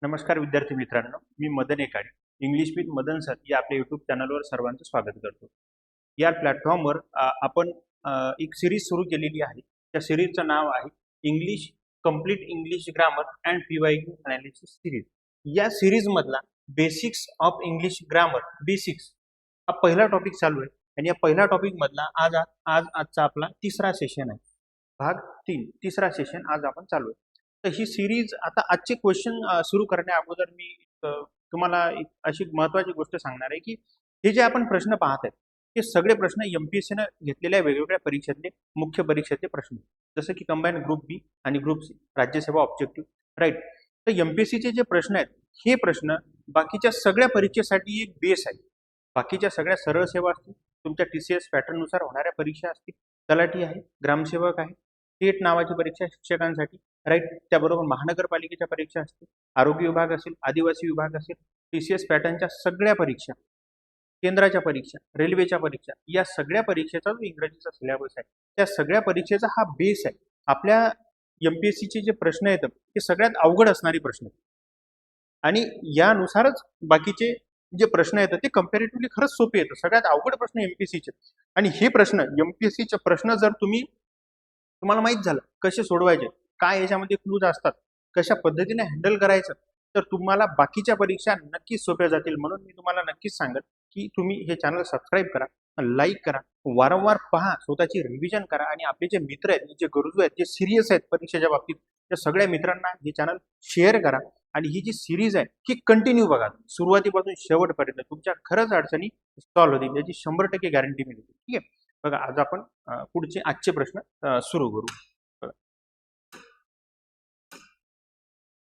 नमस्कार विद्यार्थी मित्रांनो, मी Madan Ekade English with Madan sir या आपल्या यूट्यूब चॅनलवर सर्वांचं स्वागत करतो. या प्लॅटफॉर्मवर आपण एक सिरीज सुरू केलेली आहे. त्या सिरीजचं नाव आहे English complete English grammar and PYQ analysis series. या सिरीजमधला basics of English grammar basics हा पहिला टॉपिक चालू आहे आणि या पहिल्या टॉपिकमधला आजचा आपला तिसरा सेशन आहे. भाग 3 तिसरा सेशन आज आपण चालू आहे. तर ही सिरीज आता आजचे क्वेश्चन सुरू करण्या अगोदर मी तुम्हाला एक अशी महत्त्वाची गोष्ट सांगणार आहे की हे जे आपण प्रश्न पाहत आहेत हे सगळे प्रश्न एमपीएससीने घेतलेल्या वेगवेगळ्या परीक्षेतले मुख्य परीक्षेचे प्रश्न, जसं की कंबाईन ग्रुप बी आणि ग्रुप सी राज्यसेवा ऑब्जेक्टिव्ह राईट. तर एमपीएससीचे जे प्रश्न आहेत हे प्रश्न बाकीच्या सगळ्या परीक्षेसाठी एक बेस आहे. बाकीच्या सगळ्या सरळ सेवा असतील, तुमच्या TCS पॅटर्ननुसार होणाऱ्या परीक्षा असतील, तलाठी आहे, ग्रामसेवक आहे, टेट नावाची परीक्षा शिक्षकांसाठी राईट, त्याबरोबर महानगरपालिकेच्या परीक्षा असतील, आरोग्य विभाग असेल, आदिवासी विभाग असेल, TCS पॅटर्नच्या सगळ्या परीक्षा, केंद्राच्या परीक्षा, रेल्वेच्या परीक्षा, या सगळ्या परीक्षेचा जो इंग्रजीचा सिलेबस आहे त्या सगळ्या परीक्षेचा हा बेस आहे. आपल्या एमपीएससीचे जे प्रश्न आहेत ते सगळ्यात अवघड असणारे प्रश्न आहेत आणि यानुसारच बाकीचे जे प्रश्न येतात ते कम्पॅरेटिव्हली खरंच सोपे येतात. सगळ्यात अवघड प्रश्न एमपीएससीचे आणि हे प्रश्न एमपीएससीचे प्रश्न जर तुम्हाला माहित झालं कसे सोडवायचे, काय याच्यामध्ये क्लूज असतात, कशा पद्धतीने हँडल करायचं, तर तुम्हाला बाकीच्या परीक्षा नक्कीच सोप्या जातील. म्हणून मी तुम्हाला नक्कीच सांगत की तुम्ही हे चॅनल सबस्क्राईब करा, लाईक करा, वारंवार पहा, स्वतःची रिव्हिजन करा आणि आपले जे मित्र आहेत, जे गरजू आहेत, जे सिरियस आहेत परीक्षेच्या बाबतीत, त्या सगळ्या मित्रांना हे चॅनल शेअर करा आणि ही जी सिरीज आहे ही कंटिन्यू बघा, सुरुवातीपासून शेवटपर्यंत तुमच्या खरंच अडचणी सॉल्व्ह होतील याची 100% गॅरंटी मिळते. ठीक आहे, बघा आज आपण पुढचे आजचे प्रश्न सुरू करू.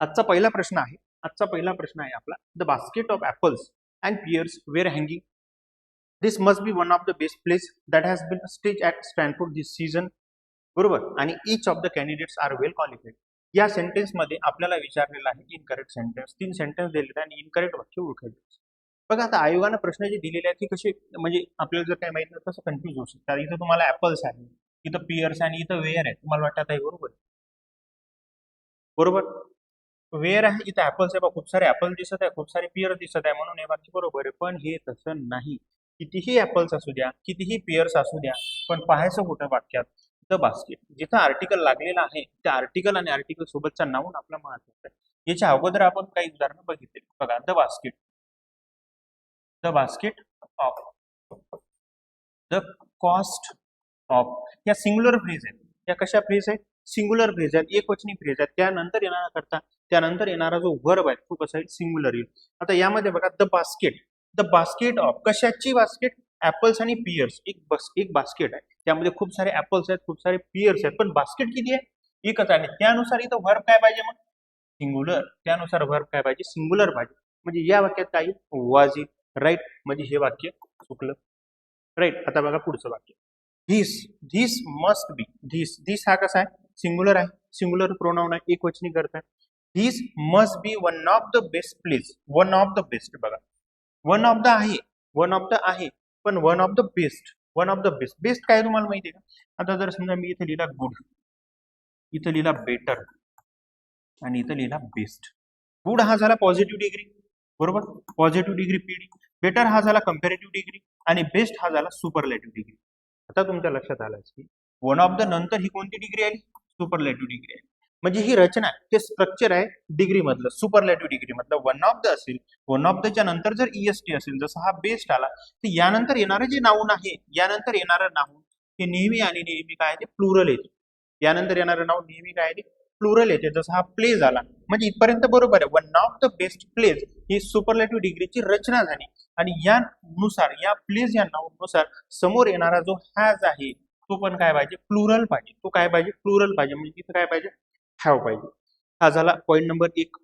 आजचा पहिला प्रश्न आहे आपला, the basket of apples and pears were hanging. This must be one of the best place that has been stage at Stanford this season. बरोबर, आणि each of the candidates are well qualified. या sentence मध्ये आपल्याला विचारलेलं आहे incorrect sentence. 3 sentence दिलेले आणि incorrect वाक्य ओळखायचे. बघा आता आयोगाने प्रश्न जे दिलेले आहेत ते कसे, म्हणजे आपल्याला जर काही माहित नाही कसं कन्फ्युज होऊ शकतात. इथं तुम्हाला ऍपल्स आहे, इथं पियर्स आणि इथं वेअर आहे. तुम्हाला वाटत आहे बरोबर वेअर आहे, इथं ऍपल्स आहे, खूप सारे ऍपल दिसत आहे, खूप सारे पियर दिसत आहे, म्हणून हे वाक्य बरोबर आहे. पण हे तसं नाही. कितीही ऍपल्स असू द्या, कितीही पियर्स असू द्या, पण पाहायचं कुठं वाक्यात द बास्केट. जिथं आर्टिकल लागलेला आहे त्या आर्टिकल आणि आर्टिकल सोबतचा नाऊन आपला महत्वाचा आहे. याच्या अगोदर आपण काही उदाहरणं बघितले. बघा, the basket of, the cost of, या सिंग्युलर फ्रेज आहेत. या कशा फ्रेज आहेत? सिंग्युलर फ्रेज आहेत, एकवचनी फ्रेज आहेत. त्यानंतर येणारा करता, त्यानंतर येणारा जो वर्ब आहे तो कसा आहे? सिंग्युलर येईल. आता यामध्ये बघा, द बास्केट ऑफ, कशाची बास्केट? ऍपल्स आणि पियर्स. एक बास्केट आहे, त्यामध्ये खूप सारे ऍपल्स आहेत, खूप सारे पियर्स आहेत, पण बास्केट किती आहे? एकच आहे. त्यानुसार इथं वर्ब काय पाहिजे? मग सिंग्युलर. त्यानुसार वर्ब काय पाहिजे? सिंग्युलर पाहिजे. म्हणजे या वाक्यात काय वाज इट राईट, म्हणजे हे वाक्य चुकलं राईट. आता बघा पुढचं वाक्य, धिस मस्ट बी. धिस हा कसा आहे? सिंग्युलर आहे, सिंग्युलर प्रोनाउन आहे, एकवचनी करता. This must be one of the best place. One of the best, बघा वन ऑफ द आहे, पण one of the best. Best काय तुम्हाला माहिती आहे का? आता जर समजा मी इथे लिहिला गुड, इथं लिहिला बेटर आणि इथं लिहिला बेस्ट. गुड हा झाला पॉझिटिव्ह डिग्री, बरोबर, पॉझिटिव्ह डिग्री पीडी. बेटर हा झाला कंपॅरेटिव्ह डिग्री आणि बेस्ट हा झाला सुपरलेटिव्ह डिग्री. आता तुमच्या लक्षात आलं की वन ऑफ द नंतर ही कोणती डिग्री आली? सुपरलेटिव्ह डिग्री आहे. म्हणजे ही रचना आहे, ते स्ट्रक्चर आहे डिग्री मधलं. सुपरलेटिव्ह डिग्री मधलं वन ऑफ द असेल, वन ऑफ द च्या नंतर जर EST असेल, जसं हा बेस्ट आला, तर यानंतर येणारं जे नाऊन आहे, यानंतर येणारं नाऊन हे नेहमी आणि नेहमी काय ते प्लुरल येते. यानंतर येणारं नाऊन नेहमी काय ते प्लुरल येते. जसं हा प्लेज आला, म्हणजे इथपर्यंत बरोबर आहे. One of the best plays ही सुपरलेटिव्ह डिग्रीची रचना झाली आणि यानुसार, या प्लेज या नाऊन नुसार समोर येणारा जो हॅज आहे तो पण काय पाहिजे? प्लुरल पाहिजे. तो काय पाहिजे? प्लुरल पाहिजे. म्हणजे तिथं काय पाहिजे? हॅव पाहिजे. हा झाला point number 1.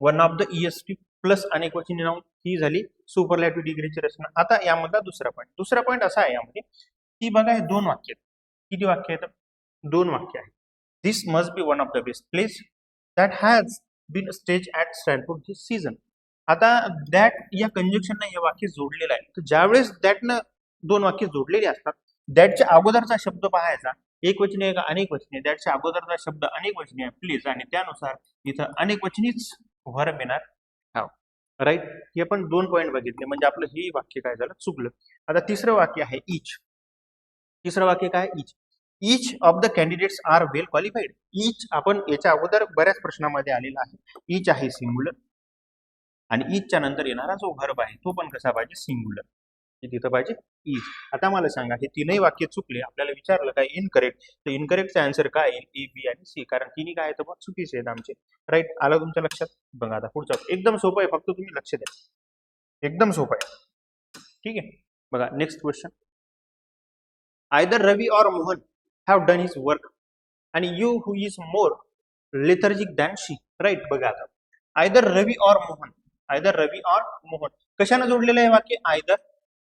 One of the EST plus अनेक वचनी नाऊन, ही झाली सुपरलेटिव्ह डिग्रीची रचना. आता यामधला दुसरा पॉईंट असा आहे यामध्ये की बघा, हे 2 वाक्य आहेत. किती वाक्य आहेत? 2 वाक्य आहेत. This must be one of the best place that has been stage at Stanford this season. आता दॅट या कंजक्शननं हे वाक्य जोडलेलं आहे. तर ज्यावेळेस दॅटनं 2 वाक्य जोडलेली असतात, दॅटच्या अगोदरचा शब्द पाहायचा, एक वचनी आहे का अनेक वचनी आहे? दॅटच्या अगोदरचा शब्द अनेक वचनी आहे प्लीज, आणि त्यानुसार इथं अनेक वचनीच व्हर्ब येणार हॅव. राईट. हे आपण 2 पॉईंट बघितले, म्हणजे आपलं हे वाक्य काय झालं, चुकलं. आता तिसरं वाक्य आहे इच. तिसरं वाक्य काय, each. Each of the candidates are well qualified. Each आपण याच्या अगोदर बऱ्याच प्रश्नामध्ये आलेला आहे. इच आहे सिंग्युलर आणि इचच्या नंतर येणारा जो व्हर्ब आहे तो पण कसा पाहिजे, सिंग्युलर. तिथं पाहिजे इज. आता मला सांगा, हे तीनही वाक्य चुकले, आपल्याला विचारलं काय इनकरेक्ट, तर इनकरेक्टचा आन्सर काय येईल, ए, बी आणि सी, कारण तिन्ही काय तर चुकीचे आहेत आमचे. राईट. आलं तुमच्या लक्षात. बघा आता पुढचा एकदम सोपं आहे, फक्त तुम्ही लक्ष द्या, एकदम सोपं आहे. ठीक आहे. बघा next question. Either Ravi or Mohan have done his work आणि you who is more lethargic than she. Right. बघा आता either Ravi or Mohan, either Ravi or Mohan कशाने जोडलेलं आहे वाक्य, आयदर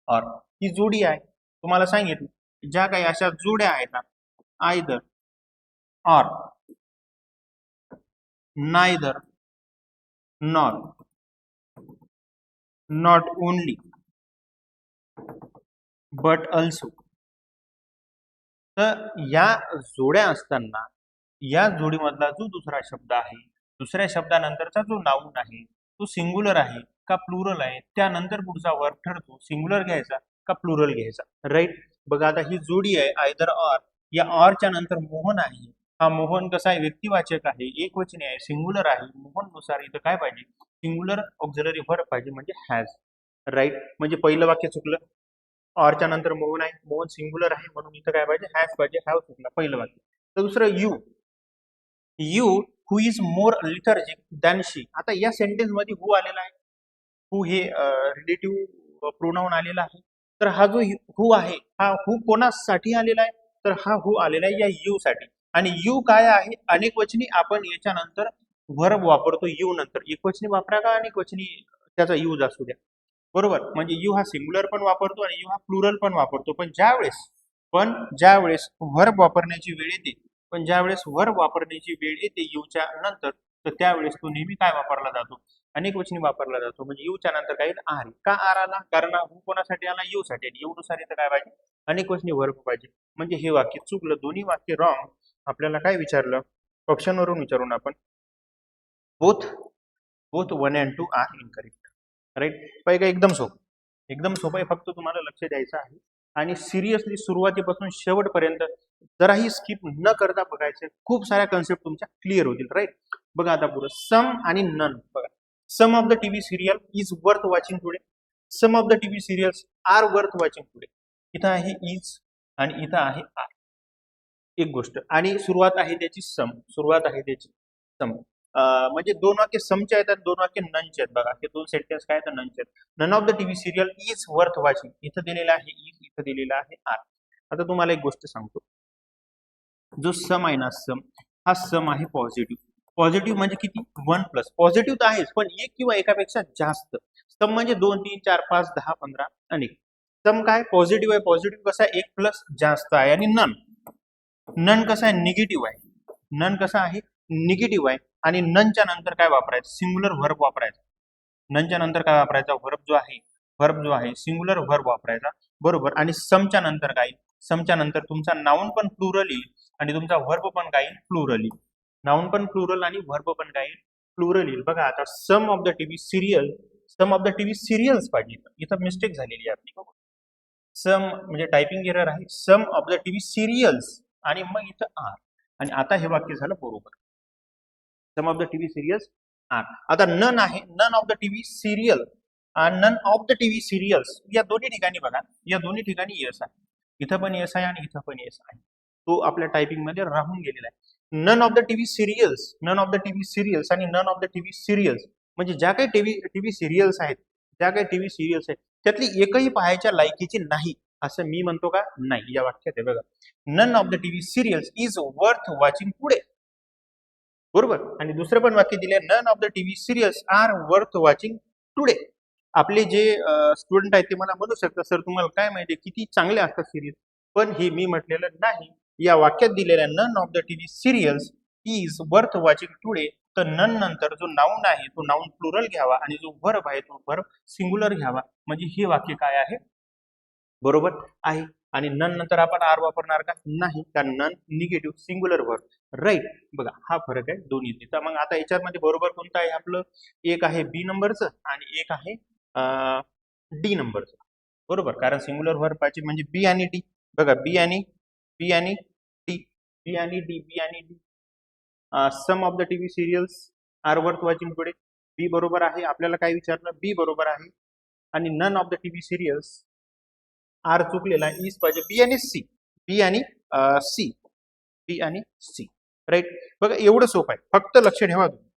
और. ही जोडी आहे, तुम्हाला सांगितलं ज्या काही अशा जोड्या आहेत ना, आयदर और, neither, nor, not only, but also. तर या जोड्या असताना या जोडीमधला जो दुसरा शब्द आहे, दुसऱ्या शब्दानंतरचा जो नाऊन आहे तो सिंग्युलर आहे का प्लुरल आहे, त्यानंतर पुढचा वर्ब ठरतो सिंग्युलर घ्यायचा का प्लुरल घ्यायचा. राईट. बघा आता ही जोडी आहे आयदर और, या ऑरच्या नंतर मोहन आहे. हा मोहन कसा आहे, व्यक्तिवाचक आहे, एकवचनी आहे, सिंग्युलर आहे. मोहन नुसार इथं काय पाहिजे, सिंग्युलर ऑक्झिलरी व्हर्ब पाहिजे, म्हणजे हॅज. राईट. म्हणजे पहिलं वाक्य चुकलं, ऑरच्या नंतर मोहन आहे, मोहन सिंग्युलर आहे, म्हणून इथं काय पाहिजे, हॅज पाहिजे, हॅव चुकला पहिलं वाक्य. तर दुसरं you, you who is more lethargic than she. आता या सेंटेन्स मध्ये हू आलेला आहे, हू हे रिलेटिव्ह प्रोनाउन आलेला आहे. तर हा जो हू आहे, हा हू कोणासाठी आलेला आहे, तर हा हू आलेला आहे या यू साठी. आणि यू काय आहे, अनेक वचनी आपण याच्यानंतर व्हर्ब वापरतो यू नंतर. एकवचनी वापरा का अनेक वचनी त्याचा यूज असू द्या, बरोबर. म्हणजे यू हा सिंग्युलर पण वापरतो आणि यू हा प्लुरल पण वापरतो. पण ज्यावेळेस व्हर्ब वापरण्याची वेळ येते, व्हर्ब वापरण्याची वेळ येते यूच्या नंतर, तर त्यावेळेस तो नेहमी काय वापरला जातो, अनेक वचनी वापरला जातो. म्हणजे यूच्या नंतर काय आर. का आर आला, कारण हू कोणासाठी आला, यू साठी. आणि यू नुसार इथं काय पाहिजे, अनेक वचनी व्हर्ब पाहिजे. म्हणजे हे वाक्य चुकलं, दोन्ही वाक्य रॉंग. आपल्याला काय विचारलं, ऑप्शनवरून विचारून आपण both 1 and 2 are incorrect. Right. पहिलं एकदम सोपं आहे, फक्त तुम्हाला लक्ष द्यायचं आहे आणि सिरियसली सुरुवातीपासून शेवटपर्यंत जराही स्किप न करता बघायचे. खूप साऱ्या कन्सेप्ट तुमच्या क्लिअर होतील. राईट. बघा आता पुढे सम आणि नन. बघा, some of the TV serial is worth watching today. Some of the TV serials are worth watching today. इथं आहे इज आणि इथं आहे आर, एक गोष्ट. आणि सुरुवात आहे त्याची सम. म्हणजे दोन वाक्य समचे आहेत आणि दोन वाक्य ननचे आहेत. बघा हे दोन सेंटेन्स काय तर ननचे आहेत. None of the TV serial is worth watching. इथं दिलेलं आहे इज, इथं दिलेलं आहे आर. आता तुम्हाला एक गोष्ट सांगतो, जो सम आहे ना, हा सम आहे पॉझिटिव्ह. पॉझिटिव्ह म्हणजे किती, 1+. पॉझिटिव्ह तर आहेच, पण एक किंवा एकापेक्षा जास्त. सम म्हणजे 2, 3, 4, 5, 10, 15 अनेक. सम काय पॉझिटिव्ह आहे. पॉझिटिव्ह कसा आहे, 1+ जास्त आहे. आणि नन कसा आहे, निगेटिव्ह आहे. नन कसा आहे, निगेटिव्ह आहे. आणि ननच्या नंतर काय वापरायचं, सिंग्युलर व्हर्ब वापरायचा. ननच्या नंतर काय वापरायचा, व्हर्ब जो आहे सिंग्युलर व्हर्ब वापरायचा, बरोबर. आणि समच्या नंतर काय, समच्या नंतर तुमचा नाउन पण प्लुरल येईल आणि तुमचा व्हर्ब पण काय येईल, प्लुरल येईल. नाउन पण प्लुरल आणि व्हर्ब पण काय येईल, प्लुरल येईल. बघा आता सम ऑफ द टीव्ही सिरियल्स पाहिजे. इथं मिस्टेक झालेली आहे आपली. सम म्हणजे टायपिंग एरर आहे. सम ऑफ द टीव्ही सिरियल्स आणि मग इथं आर. आणि आता हे वाक्य झालं बरोबर. Some of the TV serials are. आता नन आहे, none of the TV serial आणि none of the TV serials. या दोन्ही ठिकाणी बघा, या दोन्ही ठिकाणी यस आहे. इथं पण यस आहे आणि इथं पण यस आहे. तो आपल्या टायपिंग मध्ये राहून गेलेला आहे. None of the TV serials, none of the TV serials आणि none of the TV serials. म्हणजे ज्या काही टीव्ही सिरियल्स आहेत, त्यातली एकही पाहायच्या लायकीची नाही, असं मी म्हणतो का, नाही. या वाक्यात आहे बघा, none of the TV serials is worth watching today, बरोबर. आणि दुसरं पण वाक्य दिले, none of the TV serials are worth watching today. आपले जे स्टुडंट आहेत ते मला म्हणू शकतात, सर तुम्हाला काय माहिती किती चांगले असतात सिरियल, पण हे मी म्हटलेलं नाही. या वाक्यात दिलेल्या none of the TV serials is worth watching today, तर नन नंतर जो नाउन आहे तो नाउन प्लुरल घ्यावा आणि जो व्हर्ब आहे तो व्हर्ब सिंग्युलर घ्यावा. म्हणजे हे वाक्य काय आहे, बरोबर आहे. आणि नन नंतर आपण आर वापरणार का, नाही, कारण none negative singular verb. Right. बघा हा फरक आहे दोन्ही. तर मग आता याच्यामध्ये बरोबर कोणतं आहे आपलं? एक आहे बी नंबरचं आणि एक आहे डी नंबरचं. बरोबर, कारण सिंग्युलर व्हर्ब पाहिजे म्हणजे बी आणि डी. बघा बी आणि डी, बी आणि D. Some of the TV serials are worth watching today. B बरोबर आहे. आपल्याला काय विचारलं? बी बरोबर आहे. आणि none of the TV serials are चुकलेला आहे, इज पाहिजे बी आणि सी. बी आणि सी, बी आणि सी. राईट. बघा एवढं सोपं आहे, फक्त लक्ष ठेवा तुम्ही.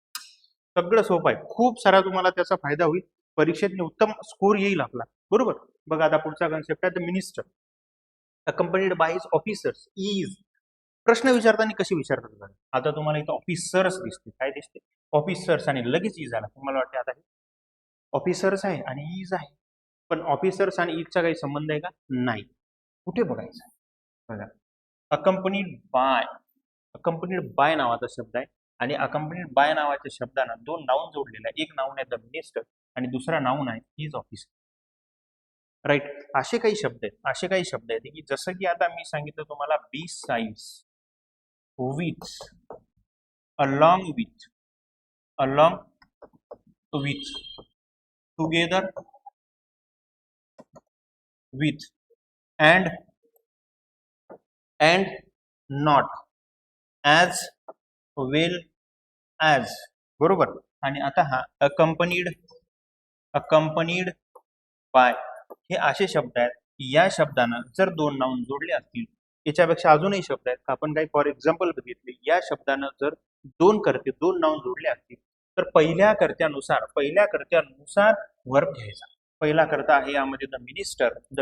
सगळं सोपं आहे, खूप सारा तुम्हाला त्याचा फायदा होईल. परीक्षेत उत्तम स्कोर येईल आपला. बरोबर. बघा आता पुढचा कन्सेप्ट आहे the minister accompanied by his officers is. प्रश्न विचारताना कसे विचारतात? आता तुम्हाला इथं ऑफिसर्स दिसते. काय दिसते? ऑफिसर्स आणि लगेच इज आला. तुम्हाला वाटते आता हे ऑफिसर्स आहे आणि इज आहे, पण ऑफिसर्स आणि इजचा काही संबंध आहे का? नाही. कुठे बघायचं? बघा अकंपनीड बाय नावाचा शब्द आहे आणि अकंपनीड बाय नावाच्या शब्दानं दोन नाऊन जोडलेलं आहे. एक नाऊन आहे द मिनिस्टर आणि दुसरा नाऊन आहे हिज ऑफिसर. राईट. असे काही शब्द आहेत की जसं की आता मी सांगितलं तुम्हाला besides with, along with, together with, and not, as well as. बरोबर. आणि आता हा अकंपनीड बाय, हे असे शब्द आहेत. या शब्दानं जर दोन नाऊन जोडले असतील, याच्यापेक्षा अजूनही शब्द आहेत. आपण काही फॉर एक्झाम्पल बघितले. या शब्दानं जर दोन नाऊन जोडले असतील तर पहिल्या कर्त्यानुसार वर्ब घ्यायचा. पहिला कर्ता आहे यामध्ये द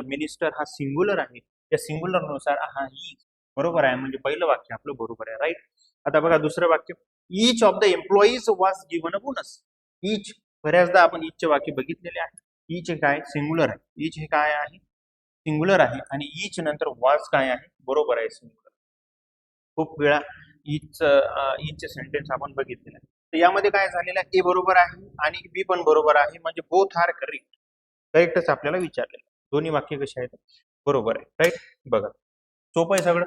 मिनिस्टर हा सिंग्युलर आहे. त्या सिंग्युलर नुसार हा इज. बरोबर आहे, म्हणजे पहिलं वाक्य आपलं बरोबर आहे. राईट. आता बघा दुसरं वाक्य, each of the employees was given a bonus. Each, बऱ्याचदा आपण ईचचे वाक्य बघितलेले आहे. ईच हे काय? सिंग्युलर आहे. ईच हे काय आहे? सिंग्युलर आहे. आणि ईच नंतर वॉज काय आहे? बरोबर आहे, सिंग्युलर. खूप वेळा ईचचे सेंटेन्स आपण बघितलेले आहे. तर यामध्ये काय झालेलं आहे? ए बरोबर आहे आणि बी पण बरोबर आहे, म्हणजे बोथ आर करेक्टच आपल्याला विचारलेलं. दोन्ही वाक्य कशी आहेत? बरोबर आहे. राईट. बघा सोपं आहे सगळं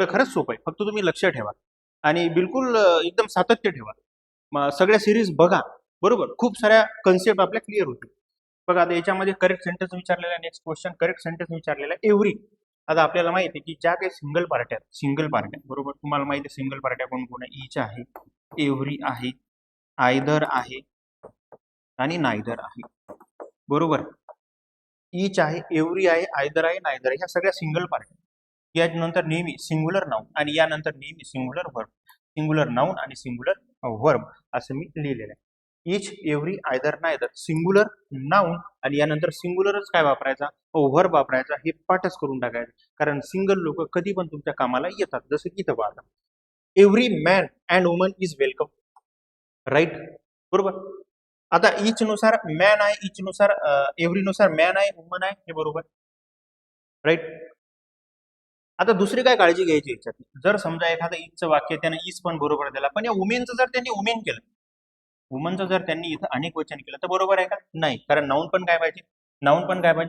खरंच सोपं आहे. फक्त तुम्ही लक्ष ठेवा आणि बिलकुल एकदम सातत्य ठेवा. सगळ्या सिरीज बघा. बरोबर. खूप साऱ्या कन्सेप्ट आपल्या क्लिअर होतील. बघा आता याच्यामध्ये करेक्ट सेंटेन्स विचारलेला आहे. नेक्स्ट क्वेश्चन, करेक्ट सेंटेन्स विचारलेला आहे एव्हरी. आता आपल्याला माहिती आहे की ज्या काही सिंगल पार्ट्या बरोबर, तुम्हाला माहिती आहे सिंगल पार्ट्या कोण आहे? ईच आहे, एव्हरी आहे, आयदर आहे आणि नायदर आहे. बरोबर. ईच आहे, एव्हरी आहे, आयदर आहे, नायदर आहे, ह्या सगळ्या सिंगल पार्ट्या. यानंतर नेहमी सिंग्युलर नाऊन आणि यानंतर नेहमी सिंग्युलर वर्ब. सिंग्युलर नाऊन आणि सिंग्युलर वर्ब असं मी लिहिलेलं आहे. Each, every, either, neither, singular noun आणि यानंतर सिंग्युलरच काय वापरायचा? वर्ब वापरायचा. हे पाठच करून टाकायचं, कारण सिंगल लोक कधी पण तुमच्या कामाला येतात. जसं की इथं पाहता, every man and woman is welcome. Right. बरोबर. आता ईच नुसार मॅन आहे, ईच नुसार एव्हरी नुसार मॅन आहे, वुमन आहे, हे बरोबर. राईट. आता दुसरी काय काळजी घ्यायची याच्यात? जर समजा एखादं ईजचं वाक्य त्यानं ईज पण बरोबर दिला, पण या वुमेनचं जर त्यांनी वुमेन केलं, वुमनचं जर त्यांनी इथं अनेक वचन केलं, तर बरोबर आहे का? नाही, कारण नाऊन पण काय पाहिजे?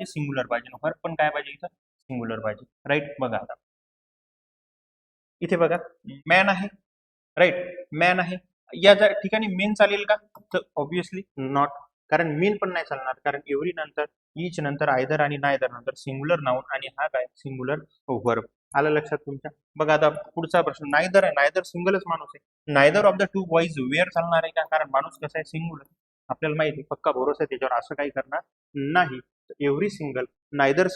सिंग्युलर पाहिजे. वर्ब पण काय पाहिजे? इथं सिंग्युलर पाहिजे. राईट. बघा आता इथे बघा मॅन आहे. राईट. मॅन आहे. या ठिकाणी मेन चालेल का? तर ऑब्विसली नॉट, कारण मेन पण नाही चालणार, कारण एव्हरी नंतर, ईच नंतर, आयदर आणि नायदर नंतर सिंग्युलर नाऊन आणि हा काय? Singular verb. आलं लक्षात तुमच्या? बघा आता पुढचा प्रश्न, नायदर आहे. नायदर सिंगलच माणूस आहे. Neither of the two boys were चालणार आहे का? कारण माणूस कसा आहे? सिंग्युलर. आपल्याला माहिती आहे, पक्का भरोसा आहे त्याच्यावर, असं काही करणार नाही. Every single, neither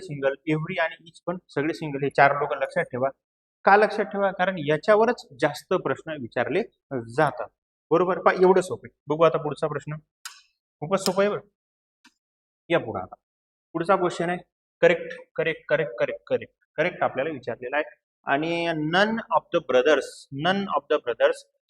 single, every आणि ईच पण सगळे सिंगल. हे चार लोक लक्षात ठेवा. का लक्षात ठेवा? कारण याच्यावरच जास्त प्रश्न विचारले जातात. बरोबर. एवढं सोपं. बघू आता पुढचा प्रश्न, खूपच सोपं आहे बरं. या पुढे आता पुढचा क्वेश्चन आहे करेक्ट आपल्याला विचारलेला आहे. आणि none of the brothers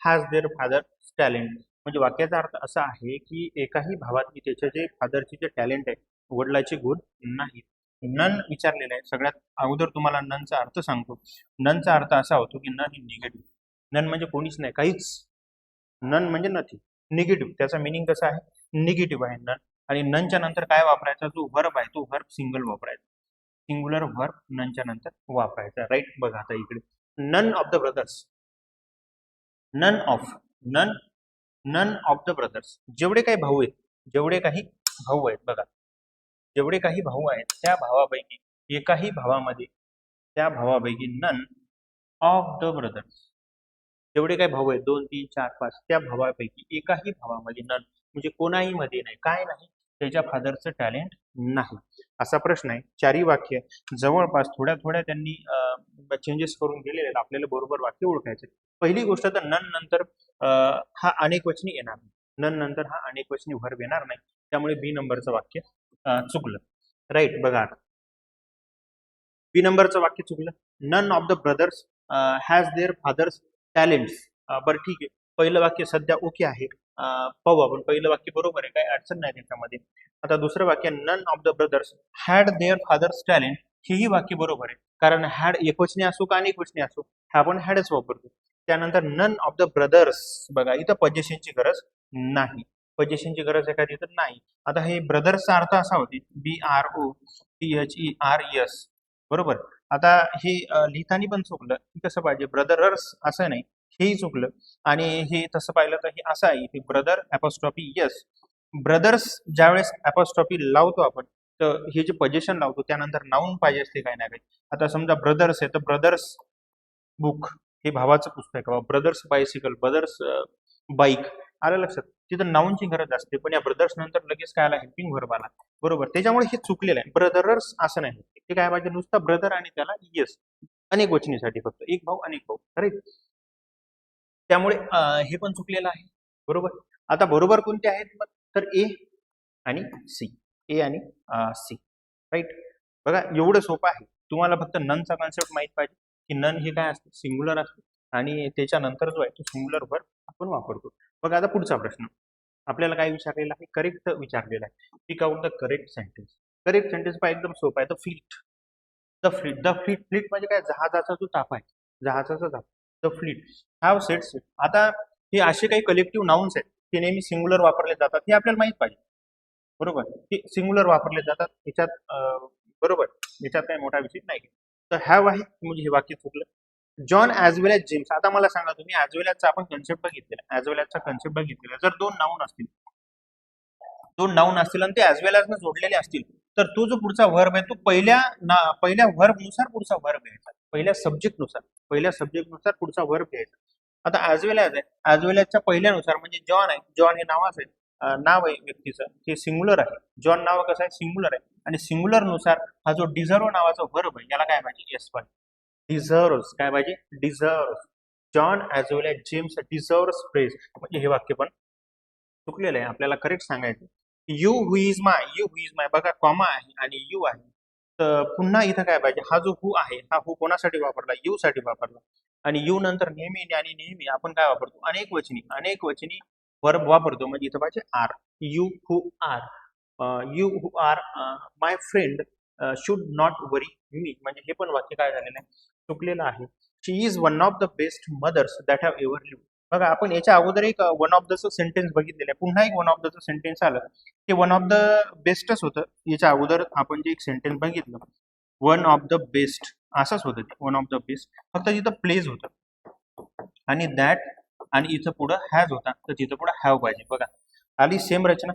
has their father talent. म्हणजे वाक्याचा अर्थ असा आहे की एकाही भावात त्याचे जे फादरचे जे टॅलेंट आहे, वडिलाचे गुण नाही. नन विचारलेला आहे. सगळ्यात अगोदर तुम्हाला ननचा अर्थ सांगतो. ननचा अर्थ असा होतो की नन ही निगेटिव्ह. नन म्हणजे कोणीच नाही, काहीच. नन म्हणजे नथिंग, निगेटिव्ह. त्याचा मिनिंग कसा आहे? निगेटिव्ह आहे नन. आणि ननच्या नंतर काय वापरायचा? जो वर्ब आहे तो वर्ब सिंगल वापरायचा. सिंगुलर व्हर्ब ननच्या नंतर वापरायचा. राईट. बघा आता इकडे none of the brothers, none of, none none of the brothers, जेवढे काही भाऊ आहेत, जेवढे काही भाऊ आहेत बघा, जेवढे काही भाऊ आहेत त्या भावापैकी एकाही भावामध्ये, त्या भावापैकी नन ऑफ द ब्रदर्स, जेवढे काही भाऊ आहेत 2 3 4 5 त्या भावापैकी एकाही भावामध्ये नन म्हणजे कोणाही मध्ये नाही, काय नाही, त्याच्या फादरचं टॅलेंट नाही, असा प्रश्न आहे. चारही वाक्य जवळपास थोड्या थोड्या त्यांनी चेंजेस करून दिलेले आहेत. आपल्याला बरोबर वाक्य ओळखायचं. पहिली गोष्ट तर नन नंतर हा अनेकवचनी येणार नाही, नन नंतर हा अनेकवचनी व्हर्ब येणार नाही, त्यामुळे बी नंबरचं वाक्य चुकलं. राईट. बघा आता बी नंबरचं वाक्य चुकलं. None of the brothers has their father's talents. बरं ठीक आहे, पहिलं वाक्य सध्या ओके आहे, पाहू आपण. पहिलं वाक्य बरोबर आहे, काही अडचण नाही त्याच्यामध्ये. आता दुसरं वाक्य none of the brothers had their father's talent, हेही वाक्य बरोबर आहे, कारण हॅड एकवचनी असो का अनेकवचनी असो, हा आपण हॅडच वापरतो. त्यानंतर नन ऑफ द ब्रदर्स, बघा इथं पजेशनची गरज नाही, पजेशनची गरज एखादी तर नाही. आता हे ब्रदर्सचा अर्थ असा होते BROTHERS, बरोबर. आता हे लिहिताना पण चुकलं, की कसं पाहिजे ब्रदरर्स असं नाही, हेही चुकलं. आणि हे तसं पाहिलं तर हे असं आहे की ब्रदर ॲपॉस्ट्रॉफी यस, ब्रदर्स ज्यावेळेस ॲपॉस्ट्रॉफी लावतो आपण तर हे जे पोझिशन लावतो त्यानंतर नाऊन पाहिजे असते काही ना काही. आता समजा ब्रदर्स आहे तर ब्रदर्स बुक हे भावाचं पुस्तक आहे, ब्रदर्स बायसिकल, ब्रदर्स बाईक, आलं लक्षात. तिथं नाऊनची गरज असते, पण या ब्रदर्स नंतर लगेच काय आला, हेल्पिंग व्हर्ब आला, बरोबर. त्याच्यामुळे हे चुकलेलं आहे. ब्रदरर्स असं नाही, ते काय पाहिजे नुसतं ब्रदर आणि त्याला यस, अनेक वचनीसाठी फक्त, एक भाऊ अनेक भाऊ, राईट. त्यामुळे हे पण चुकलेलं आहे, बरोबर. आता बरोबर कोणते आहेत मग, तर ए आणि सी, ए आणि सी, राईट. बघा एवढं सोपं आहे. तुम्हाला फक्त ननचा कॉन्सेप्ट माहित पाहिजे की नन हे काय असते, सिंग्युलर असते, आणि त्याच्यानंतर जो आहे तो सिंग्युलर व्हर्ब आपण वापरतो. बघा आता पुढचा प्रश्न आपल्याला काय विचारलेला आहे, करेक्ट विचारलेला आहे. Pick out the correct sentence. Correct sentence पहा एकदम सोपा आहे. The fleet, the fleet, the fleet, fleet म्हणजे काय, जहाजाचा जो ताफा आहे, जहाजाचा ताफा, the fleet have set sail. आता हे असे काही कलेक्टिव्ह नाउन्स आहेत ते नेहमी सिंग्युलर वापरले जातात, हे आपल्याला माहित पाहिजे, बरोबर. ते सिंग्युलर वापरले जातात याच्यात, बरोबर, याच्यात काही मोठा विषय नाही. तर हॅव आहे म्हणजे हे वाक्य चुकलं. John as well as James. आता मला सांगा तुम्ही, ॲज वेल एजचा आपण कन्सेप्ट बघितलेला, ॲज वेल एजचा कन्सेप्ट बघितलेला. जर दोन नाऊन असतील, दोन नाऊन असतील आणि ते ॲज वेल एज जोडलेले असतील, तर तो जो पुढचा व्हर्ब आहे तो पहिल्या व्हर्ब नुसार पुढचा व्हर्ब घ्यायचा, पहिल्या सब्जेक्ट नुसार पुढचा व्हर्ब घ्यायचा. आता ॲज वेल एज आहे, ॲज वेल एजच्या पहिल्यानुसार म्हणजे जॉन आहे, जॉन हे नावाचं आहे, नाव आहे व्यक्तीचं, हे सिंग्युलर आहे. जॉन नाव कसं आहे, सिंग्युलर आहे, आणि सिंग्युलर नुसार हा जो डिझर्व नावाचा व्हर्ब आहे याला काय पाहिजे, एस पाहिजे. डिझर्व्स काय पाहिजे, deserves. John as well as James deserves praise, म्हणजे हे वाक्य पण चुकलेलं आहे. आपल्याला करेक्ट सांगायचं you who is my, you who is my, बघा कॉमा आहे आणि यू आहे, तर पुन्हा इथं काय पाहिजे, हा जो हु आहे हा हु कोणासाठी वापरला, यू साठी वापरला, आणि यू नंतर नेहमी आणि नेहमी आपण काय वापरतो, अनेक वचनी वर्ब वापरतो, म्हणजे इथं पाहिजे are. You who are, you who are my friend should not worry me, म्हणजे हे पण वाक्य काय झालेलं आहे, चुकलेलं आहे. She is one of the best mothers that have ever lived. बघा आपण याच्या अगोदर एक वन ऑफ दचं सेंटेन्स बघितलेलं आहे, पुन्हा एक वन ऑफ दचं सेंटेन्स आलं, ते वन ऑफ द बेस्टच होतं. याच्या अगोदर आपण जे एक सेंटेन्स बघितलं वन ऑफ द बेस्ट असंच होतं, ते वन ऑफ द बेस्ट, फक्त तिथं प्लेज होतं आणि दॅट, आणि इथं पुढं हॅज होता, तर तिथं पुढं हॅव पाहिजे. बघा आली सेम रचना,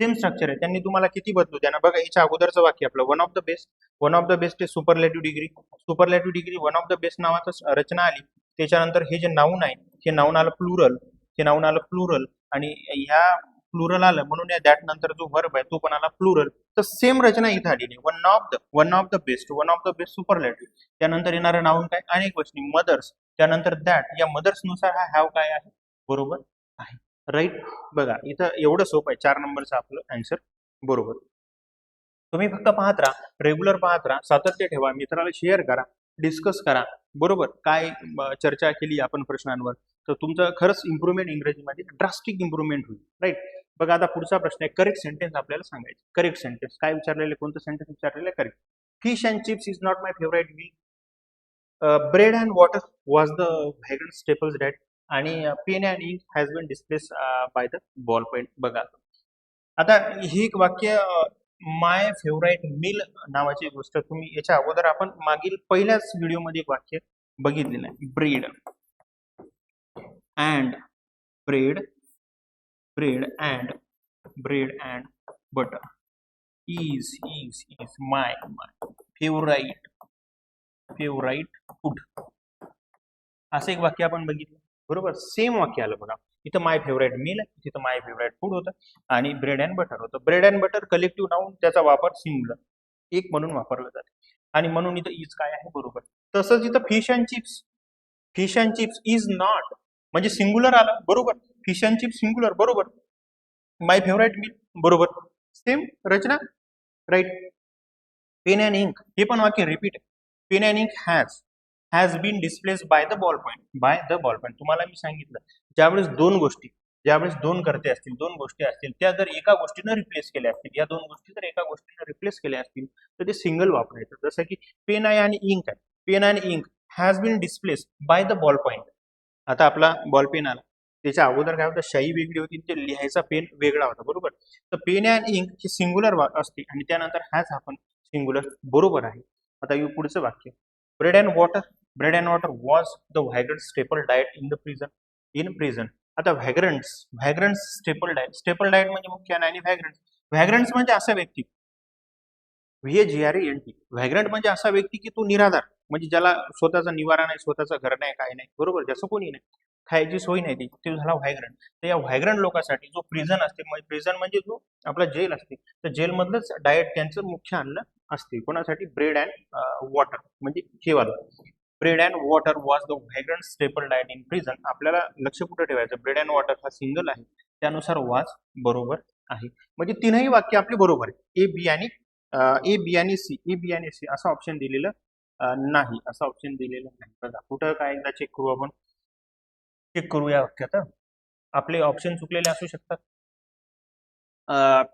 सेम स्ट्रक्चर आहे. त्यांनी तुम्हाला किती बदलू द्या ना. बघा याच्या अगोदरचं वाक्य आपलं one of the best, one of the best superlative degree, superlative degree one of the best नावाचं रचना आली. त्याच्यानंतर हे जे नाऊन आहे हे नाऊन आलं प्लुरल, हे नाऊन आलं प्लुरल, आणि ह्या प्लुरल आलं म्हणून या दॅट नंतर जो व्हर्ब आहे तो पण आला प्लुरल. तर सेम रचना इथं आलेली, one of the best superlative, त्यानंतर येणारं नाऊन काय, अनेक वचनी मदर्स, त्यानंतर दॅट, या मदर्स नुसार हा हॅव काय आहे, बरोबर आहे, राईट. बघा इथं एवढं सोपं आहे, 4 नंबरचं आपलं आन्सर बरोबर. तुम्ही फक्त पाहत राहा, रेग्युलर पाहत राहा, सातत्य ठेवा, मित्राला शेअर करा, डिस्कस करा, बरोबर. काय चर्चा केली आपण प्रश्नांवर, तर तुमचं खरंच इम्प्रुव्हमेंट इंग्रजीमध्ये ड्रास्टिक इम्प्रुव्हमेंट होईल, राईट. बघा आता पुढचा प्रश्न आहे, करेक्ट सेंटेन्स आपल्याला सांगायचं. करेक्ट सेंटेन्स काय विचारलेलं, कोणतं सेंटेन्स विचारलेलं आहे, correct. Fish and chips is not my favourite meal, bread and water was the vagrant staples diet, आणि pen and ink has been displace by the ball pen. बघा आता हे एक वाक्य माय फेवराईट मील नावाची गोष्ट तुम्ही याच्या अगोदर आपण मागील पहिल्याच व्हिडिओमध्ये एक वाक्य बघितलेलं आहे. Bread and bread bread and butter is my favourite food. असं एक वाक्य आपण बघितलं, बरोबर. सेम वाक्य आलं बघा. इथं माय फेवराईट मील, तिथं माय फेवराईट फूड होतं आणि ब्रेड अँड बटर होतं. Bread and butter collective noun, त्याचा वापर सिंगुलर एक म्हणून वापरला जाते आणि म्हणून इथं इज काय आहे, बरोबर. तसंच इथं fish and chips is not म्हणजे सिंगुलर आलं, बरोबर. फिश अँड चिप्स सिंगुलर, बरोबर. माय फेवराईट मील, बरोबर. सेम रचना, राईट. पेन अँड इंक हे पण वाक्य रिपीट आहे. Pen and ink has been displaced by the ballpoint. तुम्हाला मी सांगितलं, ज्यावेळेस दोन करते असतील, दोन गोष्टी असतील, त्या जर एका गोष्टीनं रिप्लेस केल्या असतील, या दोन गोष्टी जर एका गोष्टीनं रिप्लेस केल्या असतील तर ते सिंगल वापरायचं. जसं की पेन आहे आणि इंक आहे. Pen and ink has been displaced by the ballpoint. आता आपला बॉल पेन आला, त्याच्या अगोदर काय होतं, शाई वेगळी होती, ते लिहायचा पेन वेगळा होता, बरोबर. तर पेन अँड इंक ही सिंगुलर असते आणि त्यानंतर हॅज आपण सिंगुलर, बरोबर आहे. आता पुढचं वाक्य, bread and water was the vagrant staple diet in prison. आता व्हायग्रंट्स स्टेपल डाएट म्हणजे मुख्य आणि व्हायग्रंट्स म्हणजे असा व्यक्ती, VAGRANT. व्हायग्रंट म्हणजे असा व्यक्ती की तो निराधार, म्हणजे ज्याला स्वतःचा निवारा नाही, स्वतःचं घर नाही, काय नाही, बरोबर. ज्याचं कोणी नाही, खायची सोय नाही, ती ते झाला व्हायग्रंट. तर या व्हायग्रंट लोकांसाठी जो प्रिझन असते, प्रिझन म्हणजे जो आपला जेल असते, तर जेलमधलंच डाएट त्यांचं मुख्य अन्न असते. कोणासाठी? ब्रेड अँड वॉटर म्हणजे जेवायला. Bread and water was the vagrant staple diet in prison. आपल्याला लक्ष कुठं ठेवायचं, ब्रेड अँड वॉटर हा सिंगल आहे, त्यानुसार वॉज बरोबर आहे. म्हणजे तीनही वाक्य आपली बरोबर आहे. ए बी आणि सी असं ऑप्शन दिलेलं नाही, असं ऑप्शन दिलेलं नाही. बघा कुठं काय, एकदा चेक करूया वाक्यात. आपले ऑप्शन चुकलेले असू शकतात.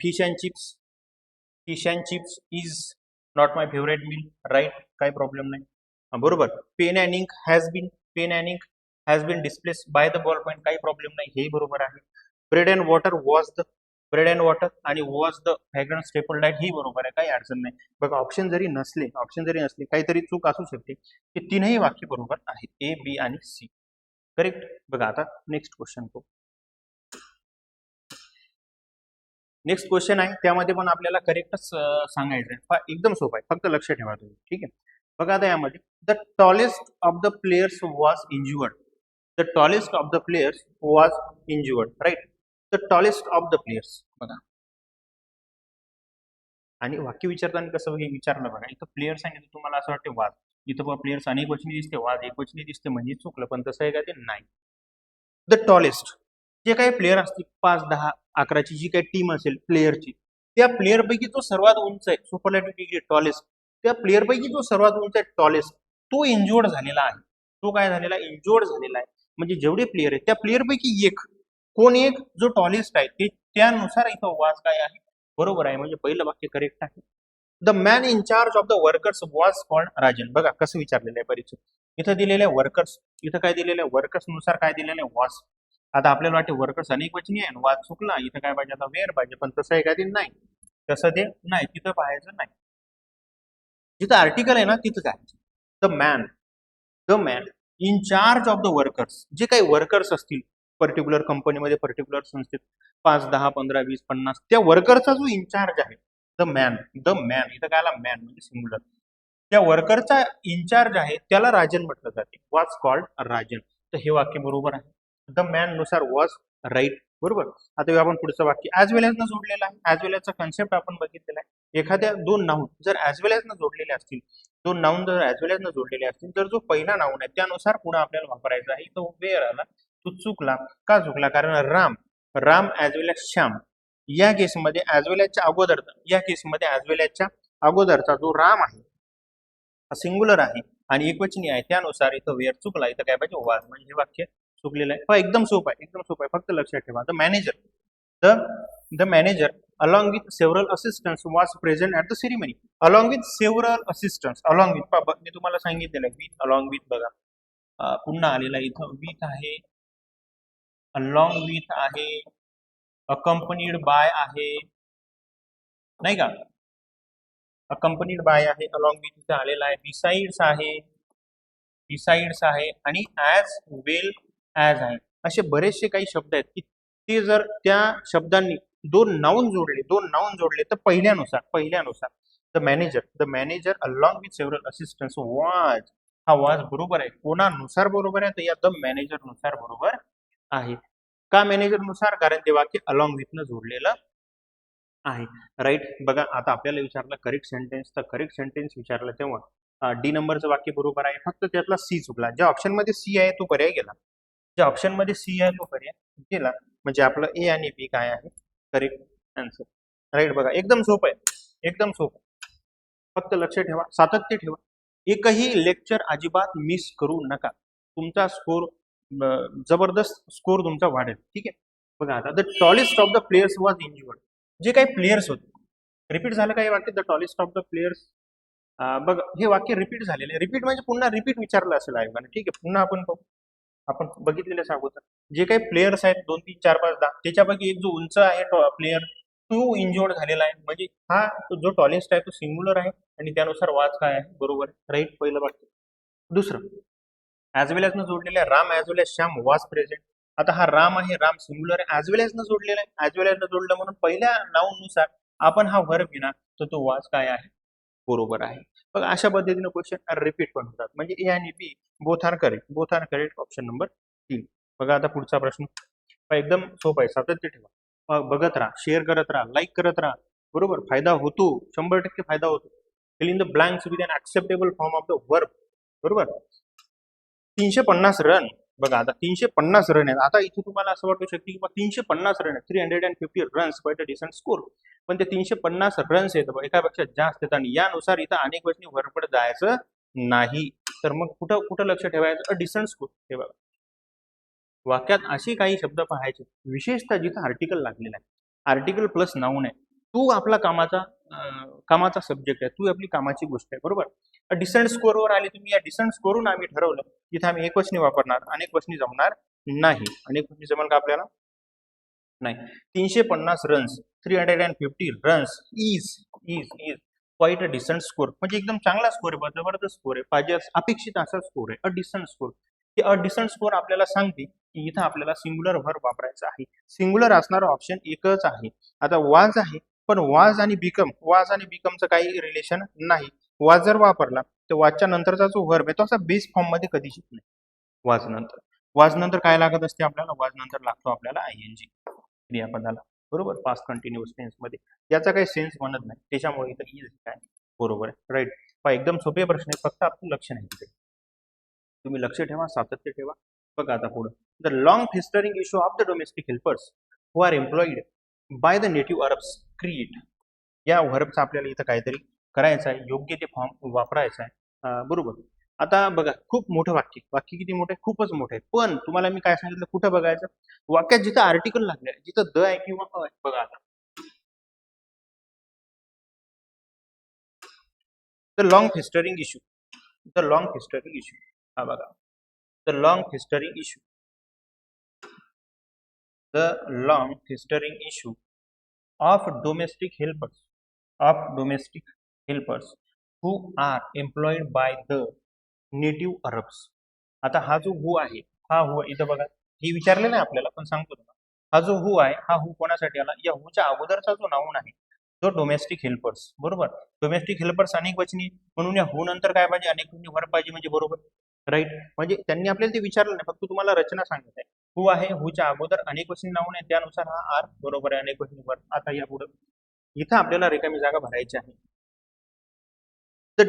Fish and chips is not my favourite meal, right, काही प्रॉब्लेम नाही, बरोबर. Pen and ink has been displaced by the ballpoint, काही प्रॉब्लेम नाही, हे बरोबर आहे. ब्रेड अँड वॉटर आणि was the vagrant staple diet, ही बरोबर आहे, काही अडचण नाही. बघा ऑप्शन जरी नसले काहीतरी चूक असू शकते, ते तीनही वाक्य बरोबर आहेत, ए बी आणि सी, करेक्ट. बघा आता नेक्स्ट क्वेश्चन आहे, त्यामध्ये पण आपल्याला करेक्टच सांगायचं आहे. एकदम सोपं आहे, फक्त लक्ष ठेवा तुम्ही, ठीक आहे. बघा आता यामध्ये, the tallest of the players was injured, right. The tallest of the players, बघा. आणि वाक्य विचारताना कसं विचारलं बघा, इथं प्लेयर्स सांगितलं, तुम्हाला असं वाटतं वाज, इथं बघा प्लेयर्स अनेक वचनी दिसते, वाज एक वचनी दिसते, म्हणजे चुकलं, पण तसं आहे का ते नाही. द टॉलेस्ट, जे काही प्लेयर असतील 5, 10, 11ची जी काही टीम असेल प्लेयरची, त्या प्लेयरपैकी जो सर्वात उंच आहे, सुपरलॅटिव्ह डिग्री टॉलेस्ट, त्या प्लेयरपैकी जो सर्वात उंच आहे टॉलेस्ट, तो इंज्युअर्ड झालेला आहे. तो काय झालेला आहे? इंज्युअर्ड झालेला आहे. म्हणजे जेवढे प्लेयर आहेत त्या प्लेयरपैकी एक, कोण एक, जो टॉलेस्ट आहे, ते त्यानुसार इथं वाज काय आहे, बरोबर आहे. म्हणजे पहिलं वाक्य करेक्ट आहे. The man in charge of the workers was called Rajan. बघा कसं विचारलेलं आहे परीक्षेत. इथं दिलेलं आहे वर्कर्स, इथं काय दिलेलं आहे, वर्कर्स नुसार काय दिलेलं आहे, वॉज. आता आपल्याला वाटते वर्कर्स अनेक वचनी आहे, वाद चुकला, इथं काय पाहिजे, आता वेअर पाहिजे, पण तसं आहे का ते नाही, तसं ते नाही, तिथं पाहायचं नाही. जिथं आर्टिकल आहे ना तिथं काय, the man in charge of the workers, जे काही वर्कर्स असतील पर्टिक्युलर कंपनीमध्ये, पर्टिक्युलर संस्थेत 5, 10, 15, 20, 50, त्या वर्करचा जो इन्चार्ज आहे, द मॅन, इथं काय आला, मॅन म्हणजे सिंगुलर, त्या वर्करचा इन्चार्ज आहे त्याला राजन म्हटलं जाते, वॉज कॉल्ड राजन. तर हे वाक्य बरोबर आहे. द मॅन नुसार वॉज, राईट, बरोबर. आता आपण पुढचं वाक्य ॲज वेल एज न जोडलेलं आहे. ॲज वेल एजचा कन्सेप्ट आपण बघितलेला आहे. एखाद्या दोन नाऊन जर ॲज वेल एज न जोडलेले असतील, दोन नाऊन जर ॲज वेल एज न जोडलेले असतील, तर जो पहिला नाऊन आहे त्यानुसार पुन्हा आपल्याला वापरायचा आहे. तो वेअर आला, तो चुकला. का चुकला? कारण Ram as well as Shyam, या केसमध्ये ॲज वेल एजच्या अगोदर, या केसमध्ये ॲज वेल एजच्या अगोदरचा जो राम आहे सिंगुलर आहे आणि एकवचनी आहे, त्यानुसार इथं वेअर चुकला, इथं काय पाहिजे, वाज. म्हणजे हे वाक्य चुकलेलं आहे. एकदम सोपं आहे, फक्त लक्षात ठेवा. The manager along with several assistants was present at the ceremony. Along with several assistants, along with, मी तुम्हाला सांगितलेलं आहे विथ, अलॉंग विथ, बघा पुन्हा आलेला इथं विथ आहे, अलॉंग विथ आहे, अकंपनीड बाय आहे, नाही का, अकंपनीड बाय आहे, अलॉंग विथ इथे आलेला आहे, बिसाइड्स आहे आणि ॲज वेल ॲज आहे. असे बरेचसे काही शब्द आहेत की ते जर त्या शब्दांनी दोन नाऊन जोडले तर पहिल्यानुसार the manager along with several assistants was, हा वॉज बरोबर आहे. कोणानुसार बरोबर आहे तर या द मॅनेजर नुसार बरोबर आहे. का मॅनेजर नुसार? कारण ते वाक्य अलॉंग विथ न जोडलेलं आहे. राईट. बघा आता आपल्याला विचारलं करेक्ट सेंटेन्स, तर करेक्ट सेंटेन्स विचारलं तेव्हा डी नंबरचं वाक्य बरोबर आहे, फक्त त्यातला सी चुकला. ज्या ऑप्शन मध्ये सी आहे तो पर्याय गेला, म्हणजे आपलं ए आणि बी काय आहे करेक्ट आन्सर. राईट. बघा एकदम सोपं आहे. फक्त लक्ष ठेवा, सातत्य ठेवा, एकही लेक्चर अजिबात मिस करू नका. तुमचा स्कोर जबरदस्त स्कोर तुमचा वाढेल. ठीक आहे. बघा आता the tallest of the players was injured. जे काही प्लेयर्स होते, रिपीट झालं काही वाक्य, the tallest of the players. बघा हे वाक्य रिपीट झालेले, रिपीट म्हणजे पुन्हा रिपीट विचारलं असेल आयोगाने. ठीक आहे, पुन्हा आपण बघितलेलं अगोदर जे काही प्लेयर्स आहेत 2 3 4 5 10 त्याच्यापैकी एक जो उंच आहे प्लेयर तो इंजोर्ड झालेला आहे, म्हणजे हा जो टॉलेस्ट आहे तो सिंग्युलर आहे आणि त्यानुसार वाच काय आहे बरोबर. राईट. पहिलं वाक्य. दुसरं, ॲज वेल एज न जोडलेलं आहे, Ram as well as Shyam was present. आता हा राम आहे, राम सिंग्युलर आहे, ॲज वेल एज न जोडलेला आहे, ॲज वेल एज न जोडलं म्हणून पहिल्या नाउन नुसार आपण हा वर्ब घेणार तर तो वाच काय आहे बरोबर आहे. बघा अशा पद्धतीने क्वेश्चन रिपीट पण होतात, म्हणजे ए आणि B both are correct option number 3. बघा आता पुढचा प्रश्न एकदम सोपा आहे, सातत्य ठेवा, बघत राहा, शेअर करत राहा, लाईक करत राहा. बरोबर. फायदा होतो, 100% फायदा होतो. Fill in the blanks with an acceptable form of the verb. बरोबर. 350 रन. बघा आता 350 रन आहेत. आता इथे तुम्हाला असं वाटू शकते की 350 रन आहेत, 350 runs quite a decent score. पण ते 350 रन्स आहेत, एकापेक्षा जास्त आहेत आणि यानुसार इथं अनेक वचनी वरपड जायचं नाही. तर मग कुठं लक्ष ठेवायचं? A decent score. हे बघा वाक्यात असे काही शब्द पाहायचे, विशेषतः जिथं आर्टिकल लागलेला आहे, आर्टिकल प्लस नाऊन आहे, तू आपला कामाचा सब्जेक्ट आहे, तू आपली कामाची गोष्ट आहे. बरोबर. डिसेंट स्कोरवर आले तुम्ही, या डिसेंट स्कोरवरून आम्ही ठरवलं जिथे आम्ही एकवचनी वापरणार, अनेक वचनी जमणार नाही. अनेक वचनी जमेल का आपल्याला? नाही. 350 runs, 350 runs is quite a decent score, म्हणजे एकदम चांगला स्कोर आहे, जबरदस्त स्कोर आहे, पाहिजे अपेक्षित असा स्कोर आहे, a decent score. A decent score आपल्याला सांगते की इथं आपल्याला सिंग्युलर व्हर्ब वापरायचा आहे. सिंग्युलर असणारा ऑप्शन एकच आहे. आता वाज आहे, पण वाज आणि बिकमचं काही रिलेशन नाही. वाज जर वापरला तर वाजच्या नंतरचा जो व्हर्ब आहे तो असा बेस फॉर्म मध्ये कधीच येत नाही. वाज नंतर काय लागत असते आपल्याला? वाज नंतर लागतो आपल्याला आयएनजी क्रियापदाला. बरोबर. पास्ट कंटिन्युअस टेन्स मध्ये याचा काही सेन्स बनत नाही, त्याच्यामुळे इथं इज काय बरोबर आहे. राईट. एकदम सोपे प्रश्न आहे, फक्त आपण लक्ष नाही तिथे. तुम्ही लक्ष ठेवा, सातत्य ठेवा. बघा आता पुढे, the long festering issue of the domestic helpers who are employed by the native Arabs create. या व्हर्बचा आपल्याला इथं काहीतरी करायचं आहे, योग्य ते फॉर्म वापरायचा आहे. बरोबर. आता बघा खूप मोठं वाक्य किती मोठं आहे? खूपच मोठं आहे. पण तुम्हाला मी काय सांगितलं, कुठं बघायचं? वाक्यात जिथं आर्टिकल लागलं आहे, जिथं द आहे किंवा अ आहे. बघा आता द लॉंग फेस्टरिंग इश्यू, हा बघा the long festering issue of domestic helpers who are employed by the native Arabs. आता हा जो हु आहे, इथं बघा हे विचारलेलं आहे आपल्याला, पण सांगतो तुम्हाला. हा जो हु आहे, हा हु कोणासाठी आला? या हुच्या अगोदरचा जो नाऊन आहे तो डोमेस्टिक हेल्पर्स. बरोबर. डोमेस्टिक हेल्पर्स अनेक वचनी, म्हणून या हु नंतर काय पाहिजे? अनेक वचनी वर्ब पाहिजे, म्हणजे बरोबर. राईट. म्हणजे त्यांनी आपल्याला ते विचारलं नाही, फक्त तुम्हाला रचना सांगत आहे. हु आहे, हुच्या अगोदर अनेक वचनी नाऊन आहे, त्यानुसार हा आर बरोबर आहे, अनेक वचनी वर्ब. आता या पुढे इथं आपल्याला रिकामी जागा भरायची आहे. द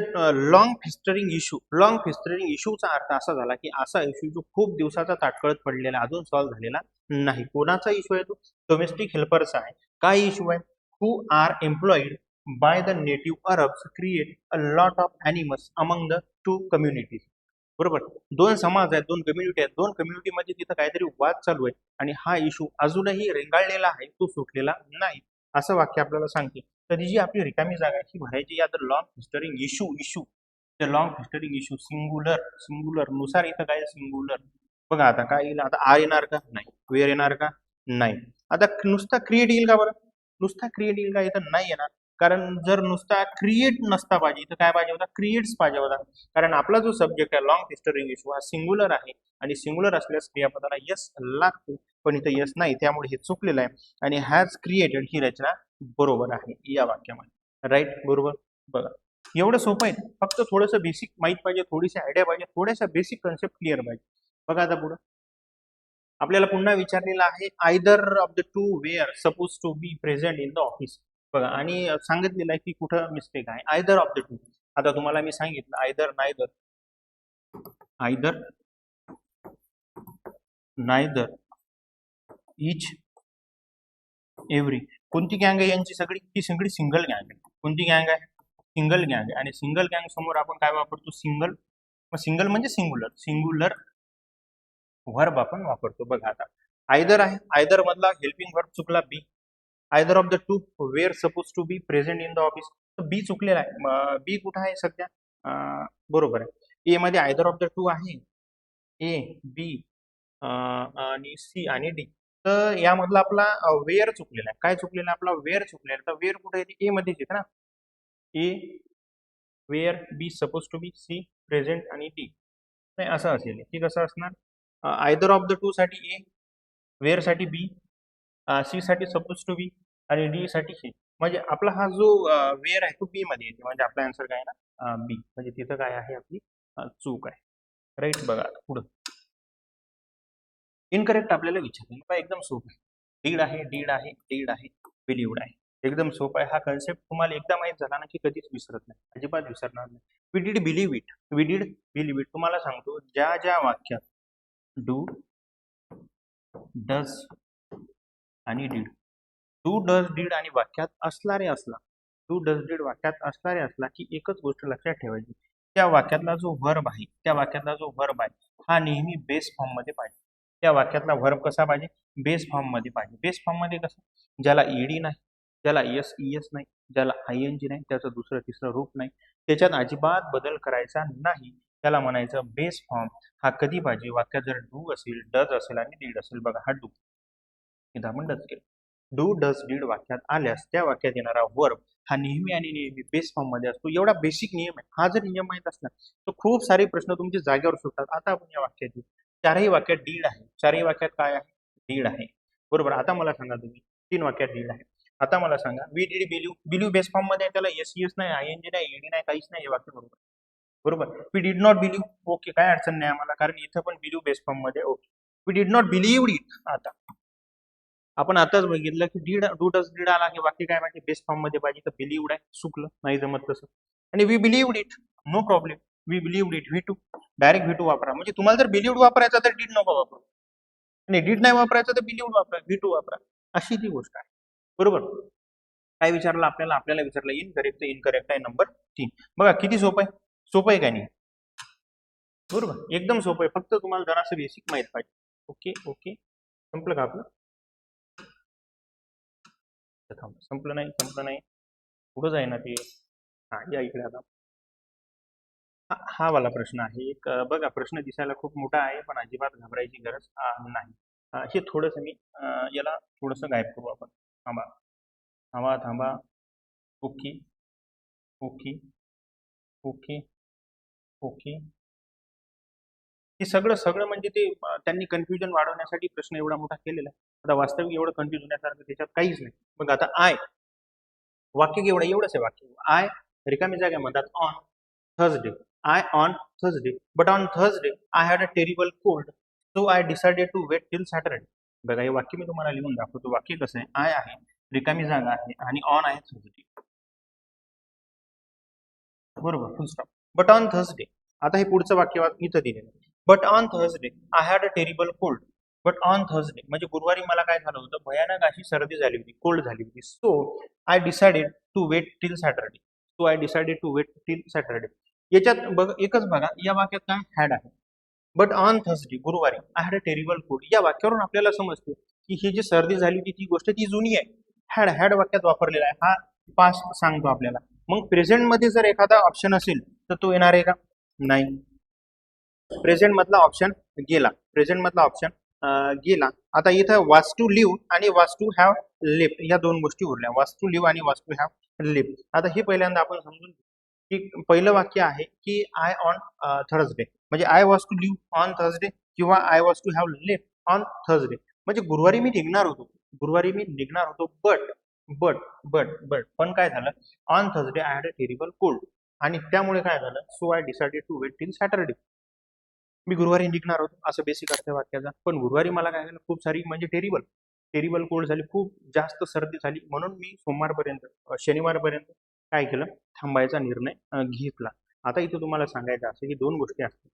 लॉंग फेस्टरिंग इश्यूचा अर्थ असा झाला की असा इश्यू जो खूप दिवसाचा ताटकळत पडलेला, अजून सॉल्व्ह झालेला नाही. कोणाचा इश्यू आहे तो? डोमेस्टिक हेल्पर्स आहे. काय इश्यू आहे? Who are employed by the native Arabs create a lot of animals among the two communities. बरोबर. दोन समाज आहेत, दोन कम्युनिटी आहेत, दोन कम्युनिटीमध्ये तिथं काहीतरी वाद चालू आहे आणि हा इश्यू अजूनही रेंगाळलेला आहे, तो सुटलेला नाही, असं वाक्य आपल्याला सांगते. तर जी आपली रिकामी जागा आहे ही भरायची या the long festering issue. The long festering issue singular नुसार इथं काय सिंगुलर. बघा आता काय येईल? आता आर येणार का? नाही. वेअर येणार का? नाही. आता नुसता क्रिएट येईल का बरं? नुसता क्रिएट येईल का? इथं नाही येणार. कारण जर नुसता क्रिएट नसता पाहिजे तर काय पाहिजे होता, क्रिएट्स पाहिजे होता. कारण आपला जो सब्जेक्ट आहे लॉंग हिस्टरी इश्यू हा सिंग्युलर आहे आणि सिंग्युलर असल्यास क्रियापदाला यस लागतो, पण इथं यस नाही, त्यामुळे हे चुकलेलं आहे. आणि हॅज क्रिएटेड ही रचना बरोबर आहे या वाक्यामध्ये. राईट, बरोबर. बघा एवढं सोपं आहे, फक्त थोडंसं बेसिक माहित पाहिजे, थोडीशी आयडिया पाहिजे, थोड्याशा बेसिक कन्सेप्ट क्लिअर पाहिजे. बघा आता पुढं आपल्याला पुन्हा विचारलेलं आहे either of the two were suppose to be present in the office. बघा आणि सांगितलेलं आहे की कुठं मिस्टेक आहे, आयदर ऑफ द टू. आता तुम्हाला मी सांगितलं आयदर नायदर, आयदर नायदर इच एव्हरी. कोणती गँग आहे यांची सगळी, ही सगळी सिंगल गँग आहे. कोणती गँग आहे, सिंगल गँग आहे. आणि सिंगल गँग समोर आपण काय वापरतो, सिंगल. मग सिंगल म्हणजे सिंगुलर, सिंगुलर व्हर्ब आपण वापरतो. बघा आता आयदर आहे, आयदर मधला हेल्पिंग व्हर्ब चुकला B. Either of the two were suppose to be present in the office, तर बी चुकलेला आहे. बी कुठं आहे सध्या, बरोबर आहे. ए मध्ये आयदर ऑफ द टू आहे, ए बी आणि सी आणि डी. तर यामधला आपला वेअर चुकलेला आहे. काय चुकलेला आहे, आपला वेअर चुकलेला आहे. तर वेअर कुठे येते, ए मध्येच येते ना. A were, B suppose to be, C present आणि डी. नाही असं असेल, की कसं असणार, आयदर ऑफ द टू साठी ए, वेअर साठी बी, सी साठी सपोज टू बी आणि डी साठी सी. म्हणजे आपला हा जो वेअर आहे तो बी मध्ये येते, म्हणजे आपला आन्सर काय ना बी. म्हणजे तिथं काय आहे, आपली चूक आहे. राईट. बघा पुढं इनकरेक्ट आपल्याला विचारलेलं पण एकदम सोपं आहे. डीड आहे, डीड आहे, डीड आहे, बिलीव्ड आहे. एकदम सोपा आहे हा कन्सेप्ट. तुम्हाला एकदा माहित झाला ना की कधीच विसरत नाही, अजिबात विसरणार नाही. We did believe it, we did believe it. तुम्हाला सांगतो ज्या ज्या वाक्यात डू, डज आणि डीड, डू डज डीड आणि वाक्यात असणारे असला, डू डज डीड वाक्यात असणारे असला की एकच गोष्ट लक्षात ठेवायची, त्या वाक्यातला जो व्हर्ब आहे, त्या वाक्यातला जो व्हर्ब आहे हा नेहमी बेस फॉर्म मध्ये पाहिजे. त्या वाक्यातला व्हर्ब कसा पाहिजे, बेस फॉर्म मध्ये पाहिजे. बेस फॉर्म मध्ये कसं, ज्याला ईडी नाही, ज्याला एस ईएस नाही, ज्याला आयएनजी नाही, त्याचं दुसरं तिसरं रूप नाही, त्याच्यात अजिबात बदल करायचा नाही, त्याला म्हणायचं बेस फॉर्म. हा कधी पाहिजे, वाक्यात जर डू असेल, डज असेल आणि डीड असेल. बघा हा डू, इथं आपण डज केलं. डू डज डीड वाक्यात आल्यास त्या वाक्यात येणारा वर्ब हा नेहमी आणि नेहमी बेस फॉर्म मध्ये असतो. एवढा बेसिक नियम आहे. हा जर नियम माहित असला तर खूप सारे प्रश्न तुमच्या जागेवर सुटतात. आता आपण या वाक्यात येऊ. चारही वाक्यात डीड आहे, चारही वाक्यात काय आहे, डीड आहे. बरोबर. आता मला सांगा तुम्ही, 3 वाक्यात डीड आहे. आता मला सांगा we did believe, believe base form मध्ये आहे, त्याला एस एस नाही, आयएनजी नाही, ईडी नाही, काहीच नाही. हे वाक्य बरोबर. बरोबर. We did not believe, okay, काय अडचण नाही आम्हाला, कारण इथं पण बिलीव्ह बेस फॉर्म मध्ये. Okay. We did not believe it. आता आपण आताच बघितलं की डीड, डू डज डीड आला की वाक्य काय पाहिजे, बेस फॉर्म मध्ये पाहिजे. तर बिलीव्ड आहे, चुकलं, नाही जमत तसं. आणि we believed it, no problem. We believed it, V two, direct V two वापरा. म्हणजे तुम्हाला जर बिलीव्ड वापरायचा तर डीड नको वापरू, आणि डीड नाही वापरायचं तर बिलीव्ड वापरा, व्ही टू वापरा. अशी ती गोष्ट आहे. बरोबर. काय विचारलं आपल्याला, आपल्याला विचारलं इनकरेक्ट. इनकरेक्ट आहे नंबर 3. बघा किती सोपं आहे, सोपं आहे का नाही, बरोबर एकदम सोपं आहे. फक्त तुम्हाला जरासं बेसिक माहित पाहिजे. ओके ओके, संपलं का आपलं, संपलं नाही, संपलं नाही, पुढं जाय ना ते. हा या इकडे आता. हा वाला प्रश्न आहे एक. बघा प्रश्न दिसायला खूप मोठा आहे पण अजिबात घाबरायची गरज नाही. हे थोडंसं मी याला थोडंसं गायब करू आपण. थांबा थांबा थांबा. Okay okay okay okay. हे सगळं सगळं म्हणजे ते त्यांनी कन्फ्युजन वाढवण्यासाठी प्रश्न एवढा मोठा केलेला आहे. आता वास्तविक एवढं कन्फ्युज होण्यासारखं त्याच्यात काहीच नाही. मग आता आय, वाक्य एवढं एवढंच आहे वाक्य. आय रिकामी जागा म्हणतात on Thursday. I on Thursday, but on Thursday I had a terrible cold, so I decided to wait till Saturday. बघा हे वाक्य मी तुम्हाला लिहून दाखवतो. वाक्य कसं आहे, आय आहे, रिकामी जागा आहे आणि ऑन आहे थर्सडे. बरोबर, फुल स्टॉप. But on Thursday. आता हे पुढचं वाक्य इथं दिलेलं आहे. But on Thursday I had a terrible cold. But on Thursday म्हणजे गुरुवारी मला काय झालं होतं, भयानक अशी सर्दी झाली होती, कोल्ड झाली होती. So I decided to wait till Saturday. So I decided to wait till Saturday. याच्यात बघ एकच बघा, या वाक्यात काय हॅड आहे. बट ऑन थर्सडे गुरुवारी I had a terrible cold. या वाक्यावरून आपल्याला समजते की ही जी सर्दी झाली होती ती गोष्ट ती जुनी आहे. हॅड, हॅड वाक्यात वापरलेला आहे. हा पास्ट सांगतो आपल्याला. मग प्रेझेंट मध्ये जर एखादा ऑप्शन असेल तर तो येणार आहे का, नाही. प्रेझेंट मधला ऑप्शन गेला, प्रेझेंट मधला ऑप्शन गेला. आता इथं वाज टू लिव्ह आणि वाज टू हॅव लेफ्ट या दोन गोष्टी उरल्या, वॉज टू लिव्ह आणि वॉज टू हॅव लेफ्ट. आता हे पहिल्यांदा आपण समजून घेऊ की पहिलं वाक्य आहे की आय ऑन थर्सडे, म्हणजे I was to leave on Thursday किंवा I was to have left on Thursday, म्हणजे गुरुवारी मी निघणार होतो, बट पण काय झालं, on Thursday I had a terrible cold, आणि त्यामुळे काय झालं, so I decided to wait till Saturday. मी गुरुवारी निघणार होतो असं बेसिक अर्थ वाक्याचा, पण गुरुवारी मला काय झालं, खूप सारी म्हणजे टेरिबल कोल्ड झाली, खूप जास्त सर्दी झाली, म्हणून मी शनिवारपर्यंत काय केलं, थांबायचा निर्णय घेतला. आता इथे तुम्हाला सांगायचं असं की दोन गोष्टी असतात,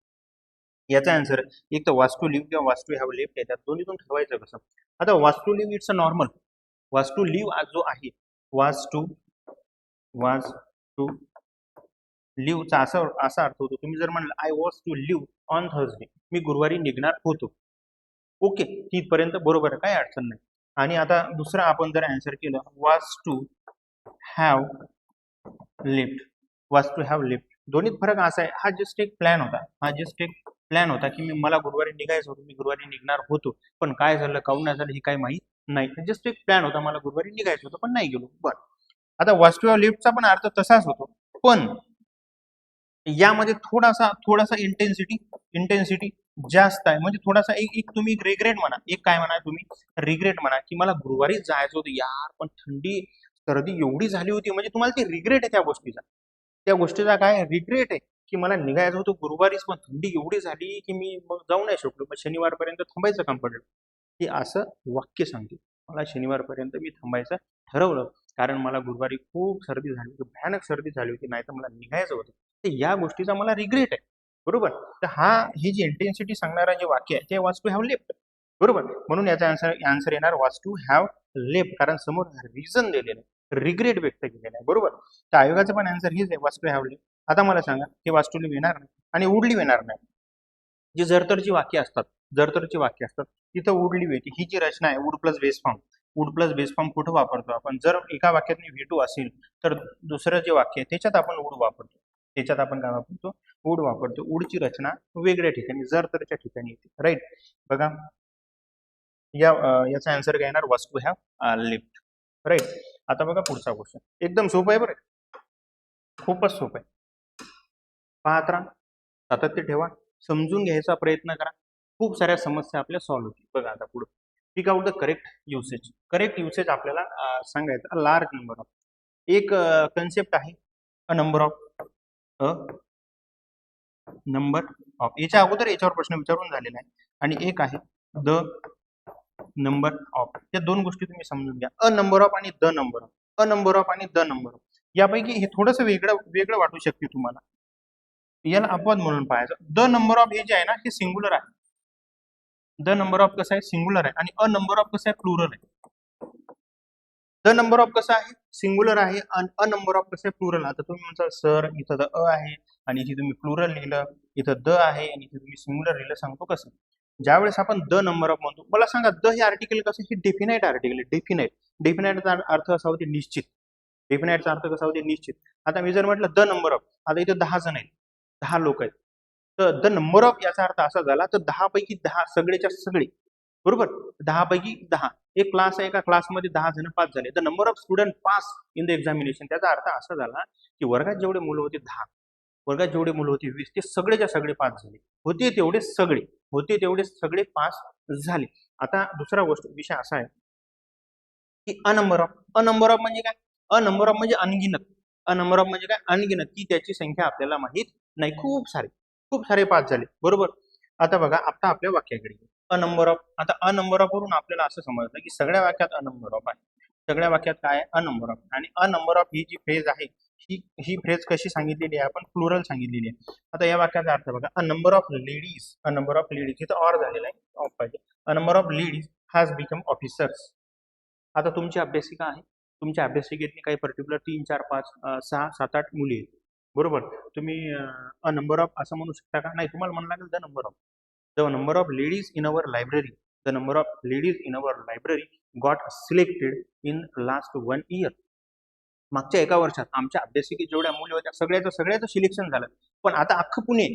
याचा आन्सर एक तर वॉज टू लिव्ह किंवा वॉज टू हॅव लेफ्ट येतात, दोन्हीतून ठरवायचं कसं. आता was to leave it's a normal, was to leave जो आहे, वॉज टू लिव्हचा असा अर्थ होतो, तुम्ही जर म्हणलं I was to leave on Thursday, मी गुरुवारी निघणार होतो, ओके, तिथपर्यंत बरोबर आहे, काय अडचण नाही. आणि आता दुसरा आपण जर आन्सर केलं, वॉज टू हॅव लेफ्ट, दोन्हीत फरक असा आहे, हा जस्ट एक प्लॅन होता की मला गुरुवारी निघायचं होतं, मी गुरुवारी निघणार होतो, पण काय झालं, काऊन नाही झालं हे काही माहीत नाही, जस्ट एक प्लॅन होता, मला गुरुवारी निघायचं होतं पण नाही गेलो. बरं, आता वॉज टू हॅव लेफ्टचा पण अर्थ तसाच होतो, पण यामध्ये थोडासा इंटेन्सिटी जास्त आहे, म्हणजे थोडासा एक तुम्ही रिग्रेट म्हणा, रिग्रेट म्हणा की मला गुरुवारी जायचं होतं यार, पण थंडी सर्दी एवढी झाली होती, म्हणजे तुम्हाला ते रिग्रेट आहे त्या गोष्टीचा काय रिग्रेट आहे की मला निघायचं होतं गुरुवारीच, पण थंडी एवढी झाली की मी मग जाऊ नाही शकलो, मग शनिवारपर्यंत थांबायचं काम पडलं. हे असं वाक्य सांगते, मला शनिवारपर्यंत मी थांबायचं ठरवलं, कारण मला गुरुवारी खूप सर्दी झाली होती, भयानक सर्दी झाली होती, नाही तर मला निघायचं होतं, तर या गोष्टीचा मला रिग्रेट आहे, बरोबर. तर ही जी इंटेन्सिटी सांगणारा जे वाक्य आहे ते वॉज टू हॅव लेफ्ट, बरोबर, म्हणून याचा आन्सर येणार वॉज टू हॅव लेफ्ट, कारण समोर रिझन दिलेलं आहे, रिग्रेट व्यक्त केलेलं आहे, बरोबर. तर आयोगाचं पण आन्सर हेच आहे, वॉज टू हॅव लेफ्ट. आता मला सांगा, हे वॉज टू लिव्ह येणार नाही आणि वुड लिव्ह येणार नाही. जी जरतरची वाक्य असतात तिथं वुड लिव्ह येते. ही जी रचना आहे वुड प्लस बेस फॉर्म कुठं वापरतो आपण, जर एका वाक्यात V2 असेल तर दुसरं जे वाक्य आहे त्याच्यात आपण वुड वापरतो, काय वापरतो, वुड वापरतो. वुडची रचना वेगळ्या ठिकाणी, जरतरच्या ठिकाणी येते, राईट. बघा याचा आन्सर काय येणार, was to have lived, right. आता बघा पुढचा क्वेश्चन, एकदम सोपं आहे बरं, खूपच सोपं आहे, पाहत राहा, सातत्य ठेवा, समजून घ्यायचा प्रयत्न करा, खूप साऱ्या समस्या आपल्या सॉल्व्ह होतील. बघा आता पुढे, पिक आउट द करेक्ट युसेज आपल्याला सांगायचं, लार्ज नंबर ऑफ, एक कन्सेप्ट आहे अ नंबर ऑफ, याच्या अगोदर याच्यावर प्रश्न विचारून झालेला आहे, आणि एक आहे द नंबर ऑफ, या दोन गोष्टी तुम्ही समजून घ्या, अ नंबर ऑफ आणि द नंबर ऑफ, यापैकी हे थोडंसं वेगळं वाटू शकते तुम्हाला, याला अपवाद म्हणून पाहायचं. द नंबर ऑफ हे जे आहे ना, हे सिंग्युलर आहे, द नंबर ऑफ कसं आहे, सिंग्युलर आहे, आणि अ नंबर ऑफ कसं आहे, प्लुरल आहे. द नंबर ऑफ कसं आहे, सिंग्युलर आहे, आणि अ नंबर ऑफ कसं आहे, प्लुरल. आता तुम्ही म्हणता सर इथं द अ आहे आणि इथे तुम्ही प्लुरल लिहिलं, इथं द आहे आणि इथे तुम्ही सिंग्युलर लिहिलं, सांगतो कसं. ज्यावेळेस आपण द नंबर ऑफ म्हणतो, मला सांगा द हे आर्टिकल कसं, हे डेफिनाइट आर्टिकल आहे, डेफिनाइटचा अर्थ असा होते निश्चित, डेफिनाइटचा अर्थ कसा होते निश्चित. आता मी जर म्हटलं द नंबर ऑफ, आता इथे 10 जण आहेत, 10 लोक आहेत, तर द नंबर ऑफ याचा अर्थ असा झाला, तर 10 पैकी 10 सगळेच्या सगळे, बरोबर, 10 पैकी 10, एक क्लास आहे, एका क्लासमध्ये 10 जण पास झाले, the number of student pass in the examination, त्याचा अर्थ असा झाला की वर्गात जेवढे मुलं होते 10, वर्गात जेवढे मुलं होते 20, ते सगळेच्या सगळे पास झाले, होते तेवढे सगळे पास झाले. आता दुसरा विषय असा आहे की अ नंबर ऑफ म्हणजे काय, अ नंबर ऑफ म्हणजे अनगिनत, की त्याची संख्या आपल्याला माहित नाही, खूप सारे पास झाले, बरोबर. आता बघा, आता आपल्या वाक्याकडे अ नंबर ऑफ, आता अ नंबर ऑफ वरून आपल्याला असं समजलं की सगळ्या वाक्यात अ नंबर ऑफ आहे, सगळ्या वाक्यात काय आहे, अ नंबर ऑफ, आणि अ नंबर ऑफ ही जी फ्रेज आहे, ही फ्रेज कशी सांगितलेली आहे, आपण प्लुरल सांगितलेली आहे. आता या वाक्याचा अर्थ बघा, अ नंबर ऑफ लेडीज, इथं ऑर झालेला आहे, ऑफ पाहिजे, अ number of ladies has become officers. आता तुमची अभ्यासिका आहे, तुमच्या अभ्यासिकेतली काही पर्टिक्युलर 3, 4, 5, 6, 7, 8 मुली आहेत, बरोबर. तुम्ही अ नंबर ऑफ असं म्हणू शकता का, नाही, तुम्हाला म्हणू लागेल the number of ladies in our library got selected in last 1 year. मागच्या एका वर्षात आमच्या अभ्यासिकेत जेवढ्या मुली होत्या सगळ्याचं सिलेक्शन झालं, पण आता अख्खं पुणे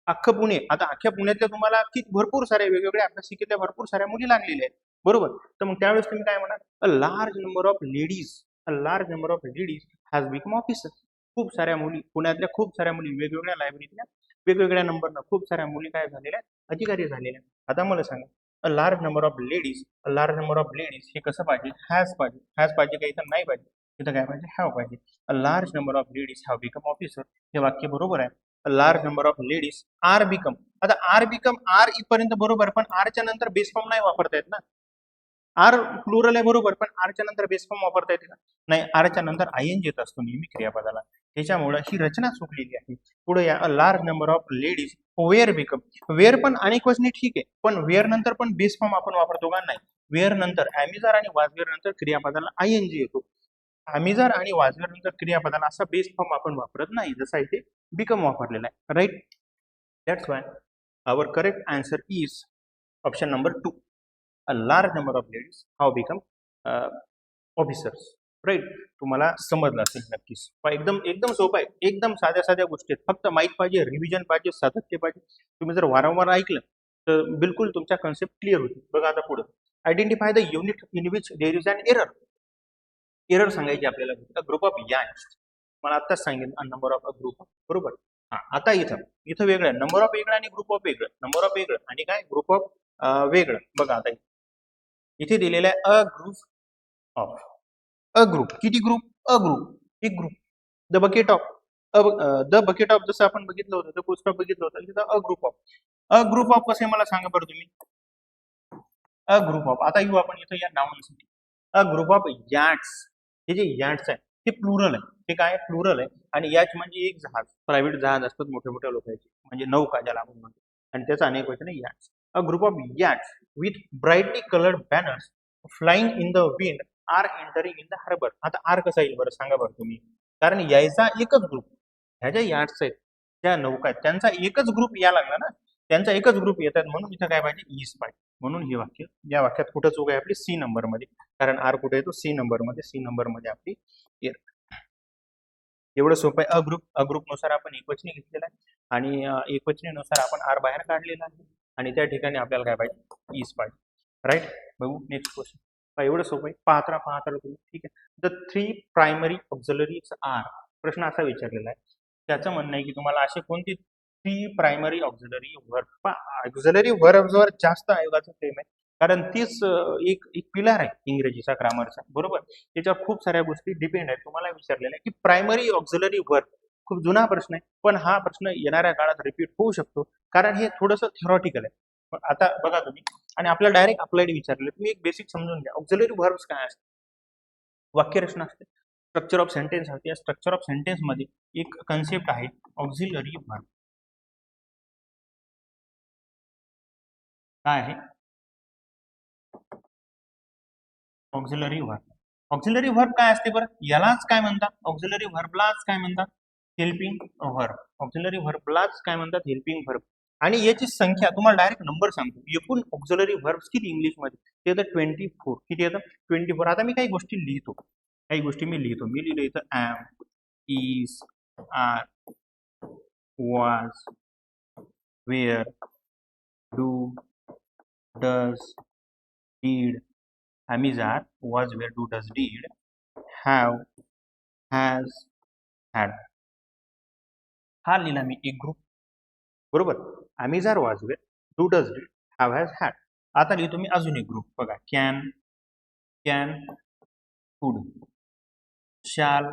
अख्खं पुणे, आता अख्ख्या पुण्यातल्या तुम्हाला किती भरपूर साऱ्या वेगवेगळ्या अभ्यासिकेतल्या भरपूर साऱ्या मुली लागलेल्या आहेत, बरोबर. तर मग त्यावेळेस तुम्ही काय म्हणाल, अ large number of ladies, a large number of ladies has become officer. खूप साऱ्या मुली, पुण्यातल्या खूप साऱ्या मुली वेगवेगळ्या लायब्ररीतल्या वेगवेगळ्या नंबरनं खूप साऱ्या मुली काय झालेल्या आहेत, अधिकारी झालेल्या. आता मला सांगा, अ large number of ladies, a large number of ladies हे कसं पाहिजे, हॅज पाहिजे. हॅज पाहिजे का इथं नाही पाहिजे, इथं काय पाहिजे, हॅव पाहिजे. A large number of ladies have become officer, हे वाक्य बरोबर आहे. A large number of ladies are become, आता आर बिकम आर इथपर्यंत बरोबर, पण आरच्या नंतर बेस फॉर्म नाही वापरता येत ना. आर प्लुरल आहे बरोबर, पण आरच्या नंतर बेस फॉर्म वापरता येते का, नाही. आरच्या नंतर आयएनजी येत असतो नेहमी क्रियापदाला, त्याच्यामुळे ही रचना चुकलेली आहे. पुढे या, a large number of ladies were become. Were पण अनेक वचनी ठीक आहे, पण वेअर नंतर पण बेस फॉर्म आपण वापरतो का, नाही. वेअर नंतर ॲमिजार आणि वाजवेअर नंतर क्रियापदाला आयएनजी येतो. ॲमिजार आणि वाजवेअर नंतर क्रियापदाला असा बेस फॉर्म आपण वापरत नाही, जसा इथे बिकम वापरलेला आहे, right. That's why our correct answer is option number 2. A large number of ladies have become officers, right. तुम्हाला समजलं असेल नक्कीच. एकदम एकदम सोपं आहे, एकदम साध्या साध्या गोष्टी आहेत. फक्त माहीत पाहिजे, रिव्हिजन पाहिजे, सातत्य पाहिजे. तुम्ही जर वारंवार ऐकलं तर बिलकुल तुमचा कन्सेप्ट क्लिअर होईल. बघा आता पुढं, identify the unit in which there is an error. Error सांगायची आपल्याला, ग्रुप ऑफ यांग्स. मला आत्ताच सांगितलं, a number of a group, बरोबर. हा, आता इथं इथं वेगळं आहे, नंबर ऑफ वेगळं आणि ग्रुप ऑफ वेगळं. नंबर ऑफ वेगळं आणि काय ग्रुप ऑफ वेगळं. बघा आता इथे दिलेलं आहे अ ग्रुप ऑफ, अ ग्रुप. किती ग्रुप, अ ग्रुप, एक group. The bucket of, the bucket of जसं आपण बघितलं होतं, द पुस्तक बघितलं होतं, तिथं अ group of. A group of कसे मला सांगा बरं तुम्ही. अ ग्रुप ऑफ, आता येऊ आपण इथं या नावांसाठी. अ ग्रुप ऑफ याट्स, हे जे याट्स आहे ते प्लुरल आहे. ते काय प्लुरल आहे, आणि याच म्हणजे एक जहाज, प्रायव्हेट जहाज असतात मोठ्या मोठ्या लोकांचे, म्हणजे नौका ज्याला आपण म्हणतो, आणि त्याचं अनेक वचन आहे yachts. A group of yachts with brightly coloured banners flying in the wind are entering in the harbour. आता आर कसा येईल बरं सांगा बरं तुम्ही, कारण यायचा एकच ग्रुप, ह्या ज्या याट्स आहेत, ज्या नौका आहेत, त्यांचा एकच ग्रुप या लागला ना, त्यांचा एकच ग्रुप येतात, म्हणून इथं काय पाहिजे, ईज पाहिजे. म्हणून हे वाक्य, या वाक्यात कुठं चूक आहे आपली, सी नंबर मध्ये, कारण आर कुठे येतो, सी नंबर मध्ये. सी नंबर मध्ये आपली एवढं सोपं आहे. अग्रुप नुसार आपण एकवचनी घेतलेला आहे, आणि एकवचनीनुसार आपण आर बाहेर काढलेला आहे, आणि त्या ठिकाणी आपल्याला काय पाहिजे, ईज पाहिजे, राईट. बघू नेक्स्ट क्वेश्चन. एवढं सोपं आहे, पाहता तुम्ही, ठीक आहे. The 3 primary auxiliaries are. प्रश्न असा विचारलेला आहे, त्याचं म्हणणं आहे की तुम्हाला असे कोणती 3 प्रायमरी ऑक्झिलरी वर्ब, ऑक्झिलरी वर्बवर जास्त आयोगाचं प्रेम आहे, कारण तीच एक एक पिलर आहे इंग्रजीचा, ग्रामरचा, बरोबर. त्याच्यावर खूप साऱ्या गोष्टी डिपेंड आहेत. तुम्हाला विचारलेलं आहे की प्रायमरी ऑक्झिलरी वर्ब, खूप जुना प्रश्न आहे, पण हा प्रश्न येणाऱ्या काळात रिपीट होऊ शकतो, कारण हे थोडंसं थेरॉटिकल आहे. आता बघा तुम्ही, आणि आपल्याला डायरेक्ट अप्लाइड विचारले, तुम्ही एक बेसिक समजून घ्या, ऑक्झिलरी वर्ब्स काय असते, वाक्यरचना असते, स्ट्रक्चर ऑफ सेंटेन्स असते. या स्ट्रक्चर ऑफ सेंटेन्स मध्ये एक कन्सेप्ट आहे ऑक्झिलरी वर्ब. काय आहे ऑक्झिलरी वर्ब? ऑक्झिलरी वर्ब काय असते बरं, यालाच काय म्हणतात, ऑक्झिलरी वर्बलाच काय म्हणतात, हेल्पिंग वर्ब. ऑक्झिलरी वर्बलाच काय म्हणतात, हेल्पिंग वर्ब. आणि याची संख्या तुम्हाला डायरेक्ट नंबर सांगतो, एकूण ऑक्झिलरी वर्ब्स किती इंग्लिशमध्ये, ते येतं 24. किती येतं, 24. आता मी काही गोष्टी लिहितो, मी लिहिलं इथं am, is, are, was, were, do, does, did, am is are, was, were, do, does, did, have, has, had. हा लिहिला मी एक ग्रुप, बरोबर. Am is are, was, were, do, does, did, have, has, had. आता लिहितो मी अजून एक ग्रुप, बघा. कॅन, कुड, शाल,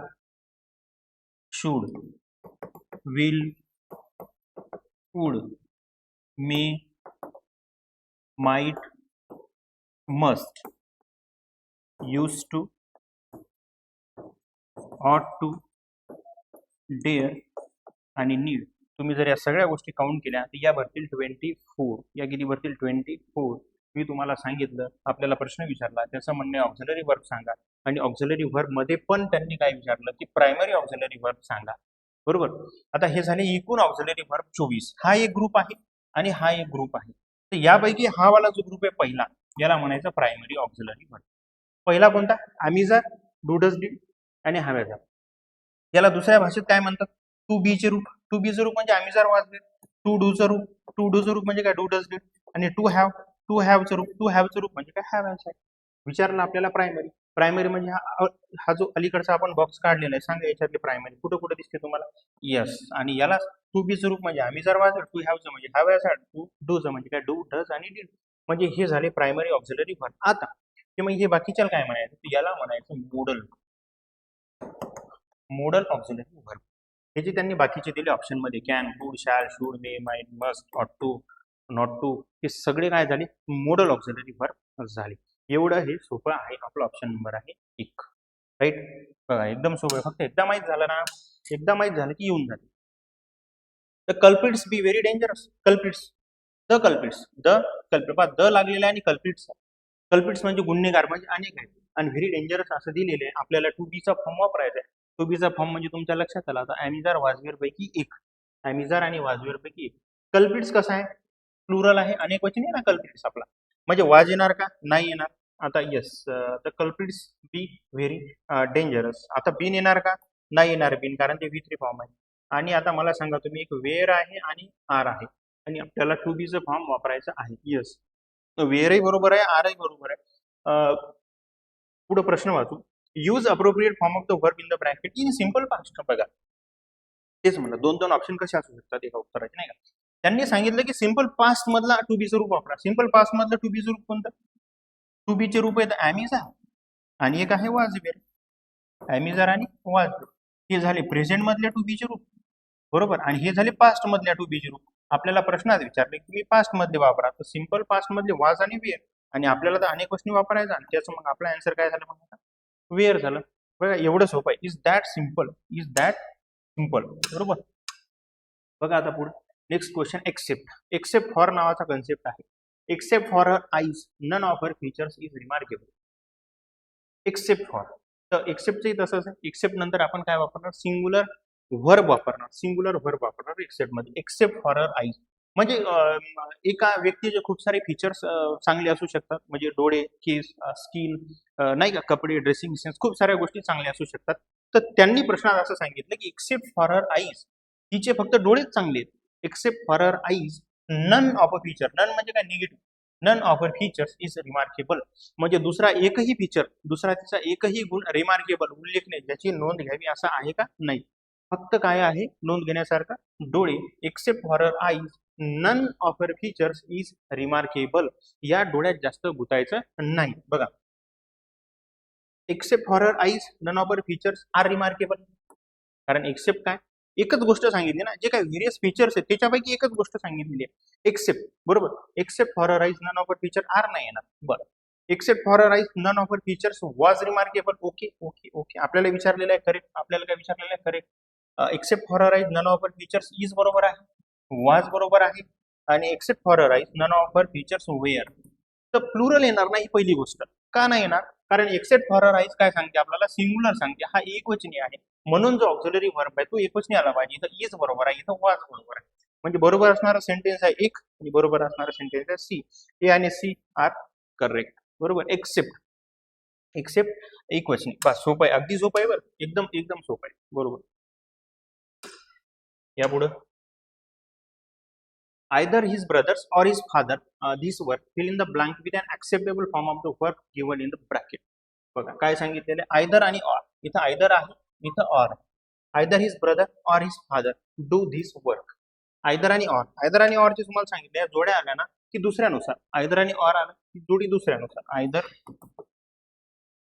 should, will, would, may, might, must, used to, ought to, dare आणि नीड. तुम्ही जर या सगळ्या गोष्टी काउंट केल्या तर या भरतील 24. या किती भरतील, 24. मी तुम्हाला सांगितलं, आपल्याला प्रश्न विचारला, त्याचं म्हणणे ऑक्झिलरी वर्ब सांगा, आणि ऑक्झिलरी वर्ब मध्ये पण त्यांनी काय विचारलं की प्रायमरी ऑक्झिलरी वर्ब सांगा, बरोबर. आता हे झाले एकूण ऑक्झिलरी वर्ब 24. हा एक ग्रुप आहे आणि हा एक ग्रुप आहे. तर यापैकी हा वाला जो ग्रुप आहे पहिला, याला म्हणायचं प्रायमरी ऑक्झिलरी वर्ब. पहिला कोणता, ॲमिजार, डू, डज, डीड आणि हॅव. याला दुसऱ्या भाषेत काय म्हणतात, टू बीचे रूप. टू बीचे रूप म्हणजे ॲमिजार, वॉज, वेअर. टू डूचं रूप, टू डूचं रूप म्हणजे काय, डू डज डीड. आणि टू हॅवचं रूप, टू हॅवचं रूप म्हणजे काय, हॅव हॅज आहे. विचारलं आपल्याला प्रायमरी. प्रायमरी म्हणजे हा जो अलीकडचा आपण बॉक्स काढलेला आहे, सांगा याच्यातली प्रायमरी कुठं कुठं दिसते तुम्हाला. येस. आणि याला टू बीचं रूप म्हणजे आम्ही जर वाचलं, टू हॅवचं म्हणजे हॅव हॅज, टू डूचं म्हणजे काय, डू डज आणि डीड. म्हणजे हे झाले प्रायमरी ऑक्झिलरी व्हर्ब. आता ते मग हे बाकीच्याला काय म्हणायचं, तर याला म्हणायचं मोडल, मोडल ऑक्झिलरी व्हर्ब. हे जे त्यांनी बाकीचे दिले ऑप्शन मध्ये, कॅन, कुड, shall, should, may, might, must, ऑट टू, नॉट टू, हे सगळे काय झाले, मोडल ऑक्झिलरी व्हर्ब झाले. एवढं हे सोपं आहे. आपला ऑप्शन नंबर आहे 1. राईट. बघा एकदम सोपं आहे. फक्त एकदा माहित झालं ना, एकदा माहित झालं की येऊन जाते. The culprits be very dangerous. Culprits, the culprits, the लागलेला आहे आणि कल्प्रिट्स म्हणजे गुन्हेगार, म्हणजे अनेक आहेत. आणि व्हेरी डेंजरस असं दिलेलं आहे. आपल्याला टू बीचा फॉर्म वापरायचा आहे. टू बीचा फॉर्म म्हणजे तुमच्या लक्षात आला आता, ॲमिजार वाजवीर पैकी एक, ॲमिजार आणि वाजवीर पैकी एक. कल्प्रिट्स कसा आहे, प्लुरल आहे, अनेक वचन आहे ना कल्प्रिट्स आपला. म्हणजे वाज येणार का, नाही येणार. आता yes, the culprits be very dangerous. आता बिन येणार का, नाही येणार बिन, कारण ते V3 फॉर्म आहे. आणि आता मला सांगा तुम्ही, एक वेअर आहे आणि आर आहे, आणि आपल्याला टू बीचं फॉर्म वापरायचं आहे. येस, वेअरही बरोबर आहे, आरही बरोबर आहे. पुढे प्रश्न वाचू. Use appropriate form of the verb in the bracket in simple past. बघा तेच म्हणलं, दोन दोन ऑप्शन कसे असू शकतात एका उत्तराचे, नाही का. त्यांनी सांगितलं की सिंपल पास्ट मधला टू बीचं रूप वापरा. सिंपल पास्ट मधलं टू बीचं रूप कोणतं, टू बीचे रूप आहेत ॲमिझा आणि एक आहे वाजवीर. ॲमिझार आणि वाजवीर हे झाले प्रेझेंट मधल्या टू बीचे रूप, बरोबर. आणि हे झाले पास्ट मधल्या टू बीचे रूप. आपल्याला प्रश्नात विचारले की मी पास्ट मध्ये वापरा, तर सिंपल पास्ट मधले वाज आणि वेअर, आणि आपल्याला तर अनेक गोष्टी वापरायचा, आणि त्याचं मग आपला आन्सर काय झालं, मग वेअर झालं. बघा एवढं सोपं आहे. Is that simple, is that simple, बरोबर. बघा आता पुढे next question. Except, except for नावाचा कन्सेप्ट आहे. Except for her eyes none of her features is remarkable. Except for, तर एक्सेप्टचंही तसंच आहे. एक्सेप्ट नंतर आपण काय वापरणार, सिंगुलर व्हर्ब वापरणार, सिंगुलर व्हर्ब वापरणार एक्सेप्ट मध्ये. एक्सेप्ट फॉर हर आईज म्हणजे एका व्यक्तीचे खूप सारे फीचर्स चांगले असू शकतात, म्हणजे डोळे, केस, स्किन, नाही का, कपडे, ड्रेसिंग सेन्स, खूप साऱ्या गोष्टी चांगल्या असू शकतात. तर त्यांनी प्रश्नात असं सांगितलं की एक्सेप्ट फॉर हर आईज, तिचे फक्त डोळेच चांगले आहेत. Except for her eyes none of a feature, none म्हणजे काय, negative, none of her features is remarkable. म्हणजे दुसरा एकही फीचर, दुसरा तिचा एकही गुण रिमार्केबल, उल्लेखनीय, ज्याची नोंद घ्यावी असं आहे का, नाही. फक्त काय आहे नोंद घेण्यासारखा, डोळे. Except for her eyes none of her features is remarkable, या डोळ्यात जास्त गुतायचं नाही. बघा except for her eyes none of her features are remarkable, कारण एक्सेप्ट काय, एकच गोष्ट सांगितली ना, जे काही व्हेरियस फीचर्स आहेत त्याच्यापैकी एकच गोष्ट सांगितलेली आहे, एक्सेप्ट, बरोबर. Except for her eyes none of her feature are नाही येणार, बरं. Except for her eyes none of her features was remarkable. Okay okay okay, आपल्याला विचारलेलं आहे करेक्ट, आपल्याला काय विचारलेलं आहे correct. Except for her eyes none of her features is बरोबर आहे, वॉज बरोबर आहे, आणि except for her eyes none of her features were. तर प्लुरल येणार नाही पहिली गोष्ट. का नाही येणार, कारण एक्सेप्ट फॉर हर आईज काय सांगते आपल्याला, सिंगुलर सांगते, हा एकवचनी आहे. म्हणून जो ऑक्झिलरी व्हर्ब आहे तो एकवचनी आला पाहिजे. इथं इज बरोबर आहे, इथं वॉज बरोबर आहे. म्हणजे बरोबर असणारा सेंटेन्स आहे एक, आणि बरोबर असणारा सेंटेन्स आहे सी. ए आणि सी आर करेक्ट, बरोबर. एक्सेप्ट, एक्सेप्ट एकवचनी, बस सोपं आहे, अगदी सोपं आहे, बरं एकदम एकदम सोपं आहे, बरोबर. या पुढं either his brothers or his father, this work fill in the blank with an acceptable form of the verb given in the bracket. बघा काय सांगितलेलं आहे, आयदर आणि ऑर. इथं आयदर आहे, इथं or. Either his brother or his father do this work. Either आणि or, either आणि ऑरचे तुम्हाला सांगितले जोड्या आल्या ना की दुसऱ्यानुसार, आयदर आणि ऑर आलं की जोडी दुसऱ्यानुसार, आयदर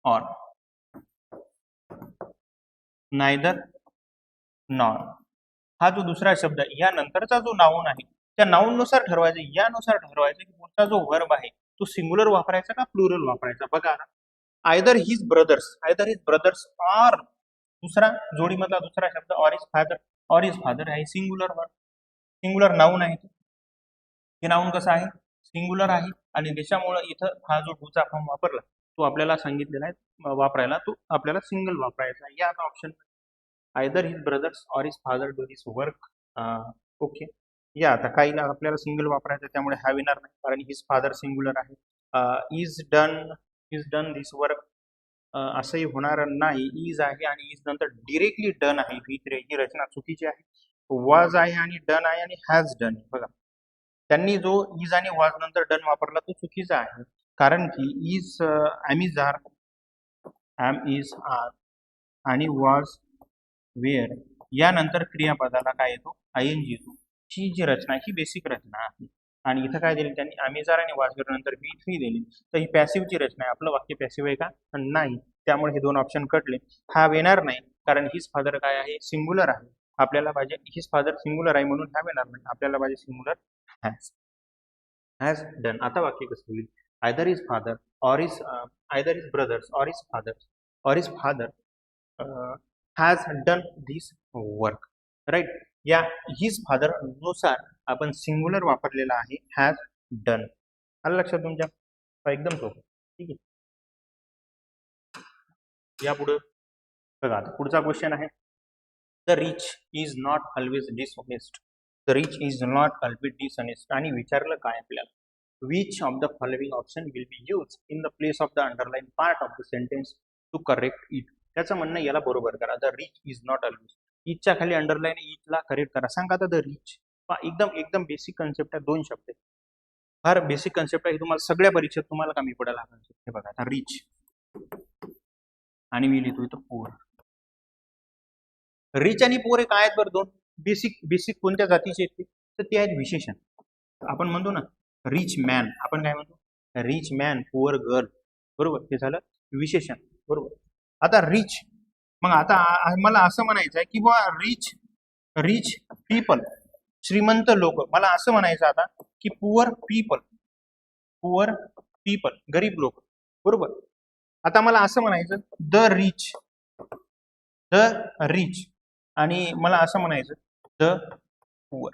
ऑर, नायदर नॉर. हा जो दुसरा शब्द आहे, या नंतरचा जो नाऊन आहे त्या नाऊन नुसार ठरवायचं, यानुसार ठरवायचं की पुढचा जो वर्ब आहे तो सिंगुलर वापरायचा का प्लुरल वापरायचा. बघा आयदर हिज ब्रदर्स ऑर, दुसरा जोडीमधला दुसरा शब्द ऑर इज फादर आहे सिंगुलर वर्ब, सिंगुलर नाऊन आहे. हे नाऊन कसं आहे, सिंगुलर आहे, आणि त्याच्यामुळे इथं हा जो डूचा फॉर्म वापरला तो आपल्याला सांगितलेला आहे वापरायला, तो आपल्याला सिंगल वापरायचा आहे. या आता option either his brothers or his father do this work. Okay, या आता काहीला आपल्याला सिंगल वापरायचं त्यामुळे हॅव येणार नाही, कारण हिज फादर सिंगुलर आहे. इज डन दिस वर्क असंही होणार नाही, इज आहे आणि इज नंतर डिरेक्टली डन आहे, ही रचना चुकीची आहे. वॉज आहे आणि डन आहे आणि हॅज डन. बघा, त्यांनी जो इज आणि वॉज नंतर डन वापरला तो चुकीचा आहे, कारण की is am is are, am is are आणि वॉज वेअर यानंतर क्रियापदाला काय येतो, ING येतो. ही जी रचना ही बेसिक रचना आहे. आणि इथं काय दिले त्यांनी, अमेजार आणि वाजवेर नंतर बी थ्री दिली, तर ही पॅसिव्हची रचना आहे. आपलं वाक्य पॅसिव्ह आहे का, नाही. त्यामुळे हे दोन ऑप्शन कटले. हा येणार नाही, कारण हिज फादर काय आहे, सिंग्युलर आहे. आपल्याला पाहिजे हिज फादर सिंग्युलर आहे म्हणून हा येणार नाही. आपल्याला पाहिजे सिंग्युलर हॅज. Has done. आता वाक्य कसं होईल, either is father or is either is brothers or is father has done this work. Right. या हिज फादर नुसार आपण सिंग्युलर वापरलेला आहे हॅज डन. आलं लक्षात तुमच्या, एकदम सोपं. ठीक आहे. या पुढे बघा, आता पुढचा क्वेश्चन आहे, the rich is not always dishonest. The rich is not always dishonest. आणि विचारलं काय आपल्याला, which of the following option will be use in the place of the underline part of the sentence to correct it. त्याचं म्हणणं याला बरोबर करा. The rich is not always, इजच्या खाली अंडरलाईन इजला करेक्ट करा. सांगा आता द रिच. एकदम एकदम बेसिक कन्सेप्ट आहे, दोन शब्द आहे, फार बेसिक कन्सेप्ट आहे. तुम्हाला सगळ्या परीक्षेत तुम्हाला कमी पडेल हा कन्सेप्ट. हे बघा, आता रिच आणि मी लिहितो इथं पोर. रिच आणि पोर काय आहेत बरं, दोन बेसिक बेसिक कोणत्या जातीचे आहेत तर ते आहेत विशेषण. आपण म्हणतो ना रिच मॅन, आपण काय म्हणतो, रिच मॅन पुअर गर्ल, बरोबर, ते झालं विशेषण, बरोबर. आता रिच, मग आता मला असं म्हणायचं आहे की बा रिच रिच पीपल, श्रीमंत लोक. मला असं म्हणायचं आता की पुअर पीपल गरीब लोक, बरोबर. आता मला असं म्हणायचं द रिच आणि मला असं म्हणायचं द पुअर.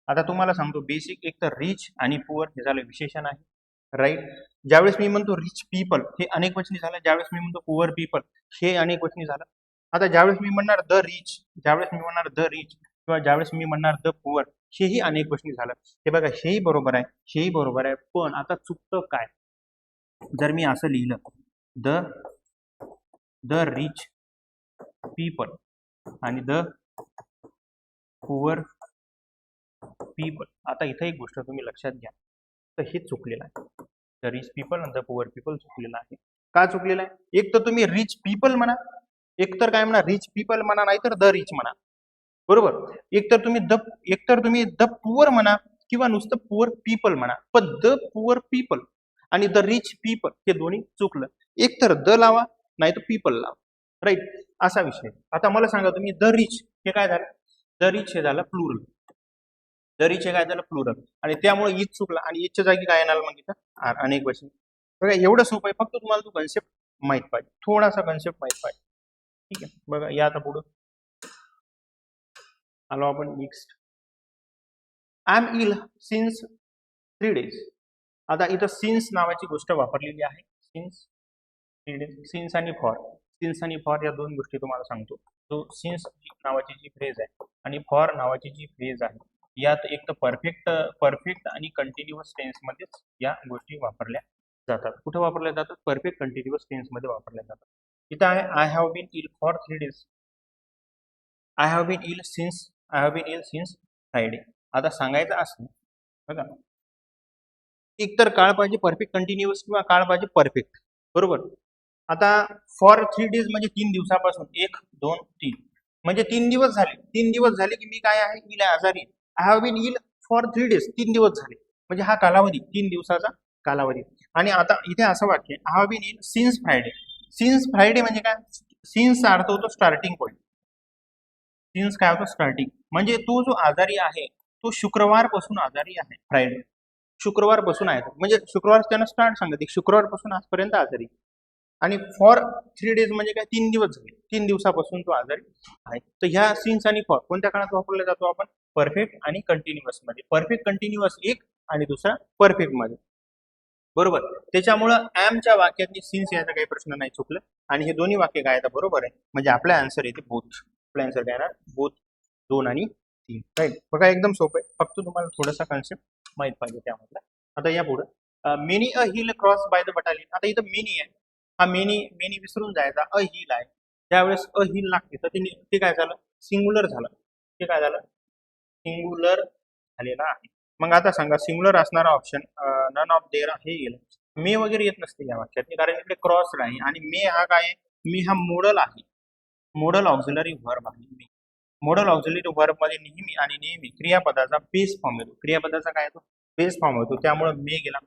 आता तुम्हाला सांगतो बेसिक, एक तर रिच आणि पुअर हे झालं विशेषण आहे, राईट. ज्यावेळेस मी म्हणतो रिच पीपल हे अनेक वचनी झालं, ज्यावेळेस मी म्हणतो पुअर पीपल हे अनेक वचनी झालं. आता ज्यावेळेस मी म्हणणार द रिच किंवा ज्यावेळेस मी म्हणणार द पुअर हेही अनेक वचनी झालं. हे बघा, हेही बरोबर आहे, हेही बरोबर आहे, पण आता चुकतं काय, जर मी असं लिहिलं द रिच पीपल आणि द पुअर पीपल. आता इथं एक गोष्ट तुम्ही लक्षात घ्या, तर हे चुकलेलं आहे. द रिच पीपल आणि द पुअर पीपल चुकलेलं आहे. का चुकलेलं आहे, एक तर तुम्ही रिच पीपल म्हणा, एक तर काय म्हणा रिच पीपल म्हणा, नाही तर द रिच म्हणा, बरोबर. एक तर तुम्ही द पुअर म्हणा किंवा नुसतं पुअर पीपल म्हणा, पण द पुअर पीपल आणि द रिच पीपल हे दोन्ही चुकलं. एक तर द लावा नाही तर पीपल लावा, राईट, असा विषय. आता मला सांगा तुम्ही द रिच हे काय झालं, द रिच हे झालं प्लुरल, द रिच हे काय झालं प्लुरल, आणि त्यामुळे इज चुकला आणि इजच्या जागी काय येणार मग इथं अनेक वचन. बघा, एवढं सोपं आहे, फक्त तुम्हाला तो कन्सेप्ट माहित पाहिजे, थोडासा कन्सेप्ट माहित पाहिजे. ठीक आहे. बघा, या आता पुढं आलो आपण next. I am ill since 3 days. आता इथं सिन्स नावाची गोष्ट वापरलेली आहे, सिन्स 3 days. सिन्स आणि फॉर या दोन गोष्टी तुम्हाला सांगतो. तो सिन्स नावाची जी फ्रेज आहे आणि फॉर नावाची जी फ्रेज आहे, यात एक तर परफेक्ट आणि कंटिन्युअस टेन्स मध्येच या गोष्टी वापरल्या जातात. कुठे वापरल्या जातात, परफेक्ट कंटिन्युअस टेन्स मध्ये वापरल्या जातात. इथं आहे I have been ill for 3 days. I have been ill since Friday. आता सांगायचं असं बघा, एक तर काळ पाहिजे परफेक्ट कंटिन्युअस किंवा काळ पाहिजे परफेक्ट, बरोबर. आता फॉर 3 days म्हणजे 3 दिवसापासून, 1 2 3 म्हणजे 3 दिवस झाले. 3 दिवस झाले की मी काय आहे, इल आजारी. I have been ill for 3 days, 3 दिवस झाले म्हणजे हा कालावधी 3 दिवसाचा कालावधी. आणि आता इथे असं वाक्य, I have been ill since Friday. Since Friday म्हणजे काय, सिन्सचा अर्थ होतो स्टार्टिंग पॉईंट. सिन्स काय होतं, स्टार्टिंग, म्हणजे तो जो आजारी आहे तो शुक्रवारपासून आजारी आहे. फ्रायडे शुक्रवारपासून आहे, म्हणजे शुक्रवार त्यानं स्टार्ट सांगते, शुक्रवारपासून आजपर्यंत आजारी. आणि फॉर 3 days म्हणजे काय, 3 दिवस झाले, 3 दिवसापासून तो आजारी आहे. तर ह्या सिन्स आणि फॉर कोणत्या काळात वापरला जातो आपण, परफेक्ट आणि कंटिन्युअस मध्ये. परफेक्ट कंटिन्युअस एक आणि दुसरा परफेक्ट मध्ये, बरोबर. त्याच्यामुळं ॲमच्या वाक्यातली सिन्स याचा काही प्रश्न नाही, चुकलं. आणि हे दोन्ही वाक्य काय आता बरोबर आहे, म्हणजे आपला आन्सर येते बोथ. आपला आन्सर काय ना बोथ, 2 आणि 3, राईट. बघा, एकदम सोपं आहे, फक्त तुम्हाला थोडासा कन्सेप्ट माहित पाहिजे त्यामधला. आता या पुढे many a hill cross by the battalion. आता इथं मेनी आहे, हा मेनी विसरून जायचा, अ हिल आहे. त्यावेळेस अ हिल लागते तर ते काय झालं, सिंग्युलर झालं. ते काय झालं, सिंगुलर झालेला आहे. मग आता सांगा सिंगुलर असणारा ऑप्शन नन ऑफ देअर हे येईल. मे वगैरे येत नसते या वाक्यात, कारण इकडे क्रॉस आहे आणि मे हा काय आहे? मे हा मोडल आहे, मोडल ऑक्झिलरी व्हर्ब आहे. मे मोडल ऑक्झिलरी व्हर्ब मध्ये नेहमी आणि नेहमी क्रियापदाचा बेस फॉर्म येतो. क्रियापदाचा काय येतो? बेस फॉर्म होतो, त्यामुळे मे गेला.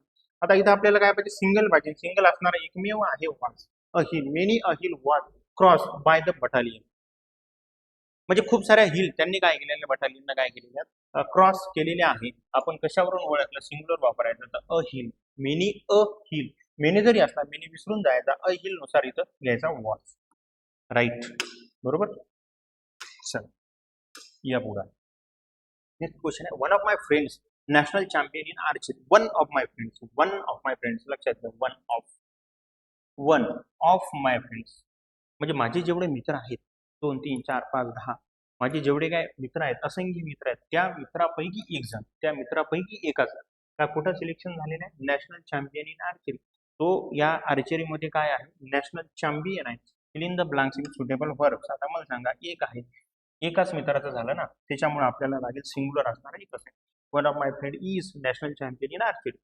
आता इथं आपल्याला काय पाहिजे? सिंगल पाहिजे. सिंगल असणारा एकमेव आहे was. A hill, many a hill was cross by the battalion. म्हणजे खूप साऱ्या हिल त्यांनी काय केलेल्या बटालियननं काय केलेल्या क्रॉस केलेल्या आहे. आपण कशावरून ओळखलं? सिंगुलर वापरायचं तर a hill, many a hill. Many जरी असला, मेनी विसरून जायचा, अ हिल नुसार इथं घ्यायचा वॉच. राईट, बरोबर. चल या पुढे नेक्स्ट क्वेश्चन आहे. One of my friends national champion in archery. One of my friends, one of my friends लक्षात घ्या. वन ऑफ माय फ्रेंड्स म्हणजे माझे जेवढे मित्र आहेत 2 3 4 5 10, माझे जेवढे काय मित्र आहेत, असंख्य मित्र आहेत, त्या मित्रापैकी एक जण, त्या मित्रापैकी एका जण का कुठं सिलेक्शन झालेलं आहे? National champion in archery. तो या आर्चरीमध्ये काय आहे? नॅशनल चॅम्पियन आहे. Fill in the blanks in suitable verbs. आता मला सांगा, एक आहे, एकाच मित्राचं झालं ना, त्याच्यामुळे आपल्याला लागेल सिंगुलर असणार एकच आहे. One of my friend is national champion in archery.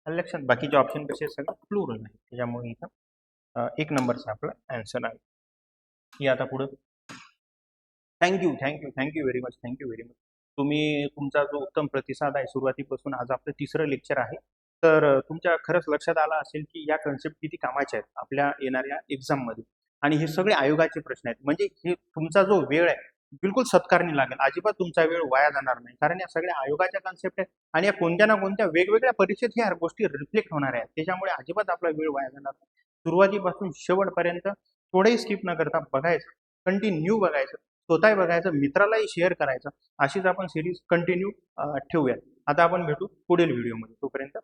लक्षात, बाकीचे ऑप्शन कसे सगळं प्लुरल आहे, त्याच्यामुळे इथं एक नंबरचा आपला आन्सर आहे. ही आता पुढं थँक्यू व्हेरी मच. तुम्ही तुमचा जो उत्तम प्रतिसाद आहे सुरुवातीपासून, आज आपलं 3रं लेक्चर आहे. तर तुमच्या खरंच लक्षात आलं असेल की या कन्सेप्ट किती कामाच्या आहेत आपल्या येणाऱ्या एक्झाममध्ये. आणि हे सगळे आयोगाचे प्रश्न आहेत. म्हणजे हे तुमचा जो वेळ आहे बिलकुल सत्कारणी लागेल. अजिबात तुमचा वेळ वाया जाणार नाही, कारण या सगळ्या आयोगाच्या कन्सेप्ट आहेत आणि या कोणत्या ना कोणत्या वेगवेगळ्या परीक्षेत ह्या गोष्टी रिफ्लेक्ट होणार आहेत. त्याच्यामुळे अजिबात आपला वेळ वाया जाणार नाही. सुरुवातीपासून शेवटपर्यंत थोडंही स्किप न करता बघायचं, कंटिन्यू बघायचं, स्वतःही बघायचं, मित्रालाही शेअर करायचं. अशीच आपण सिरीज कंटिन्यू ठेवूयात. आता आपण भेटू पुढील व्हिडिओमध्ये. तोपर्यंत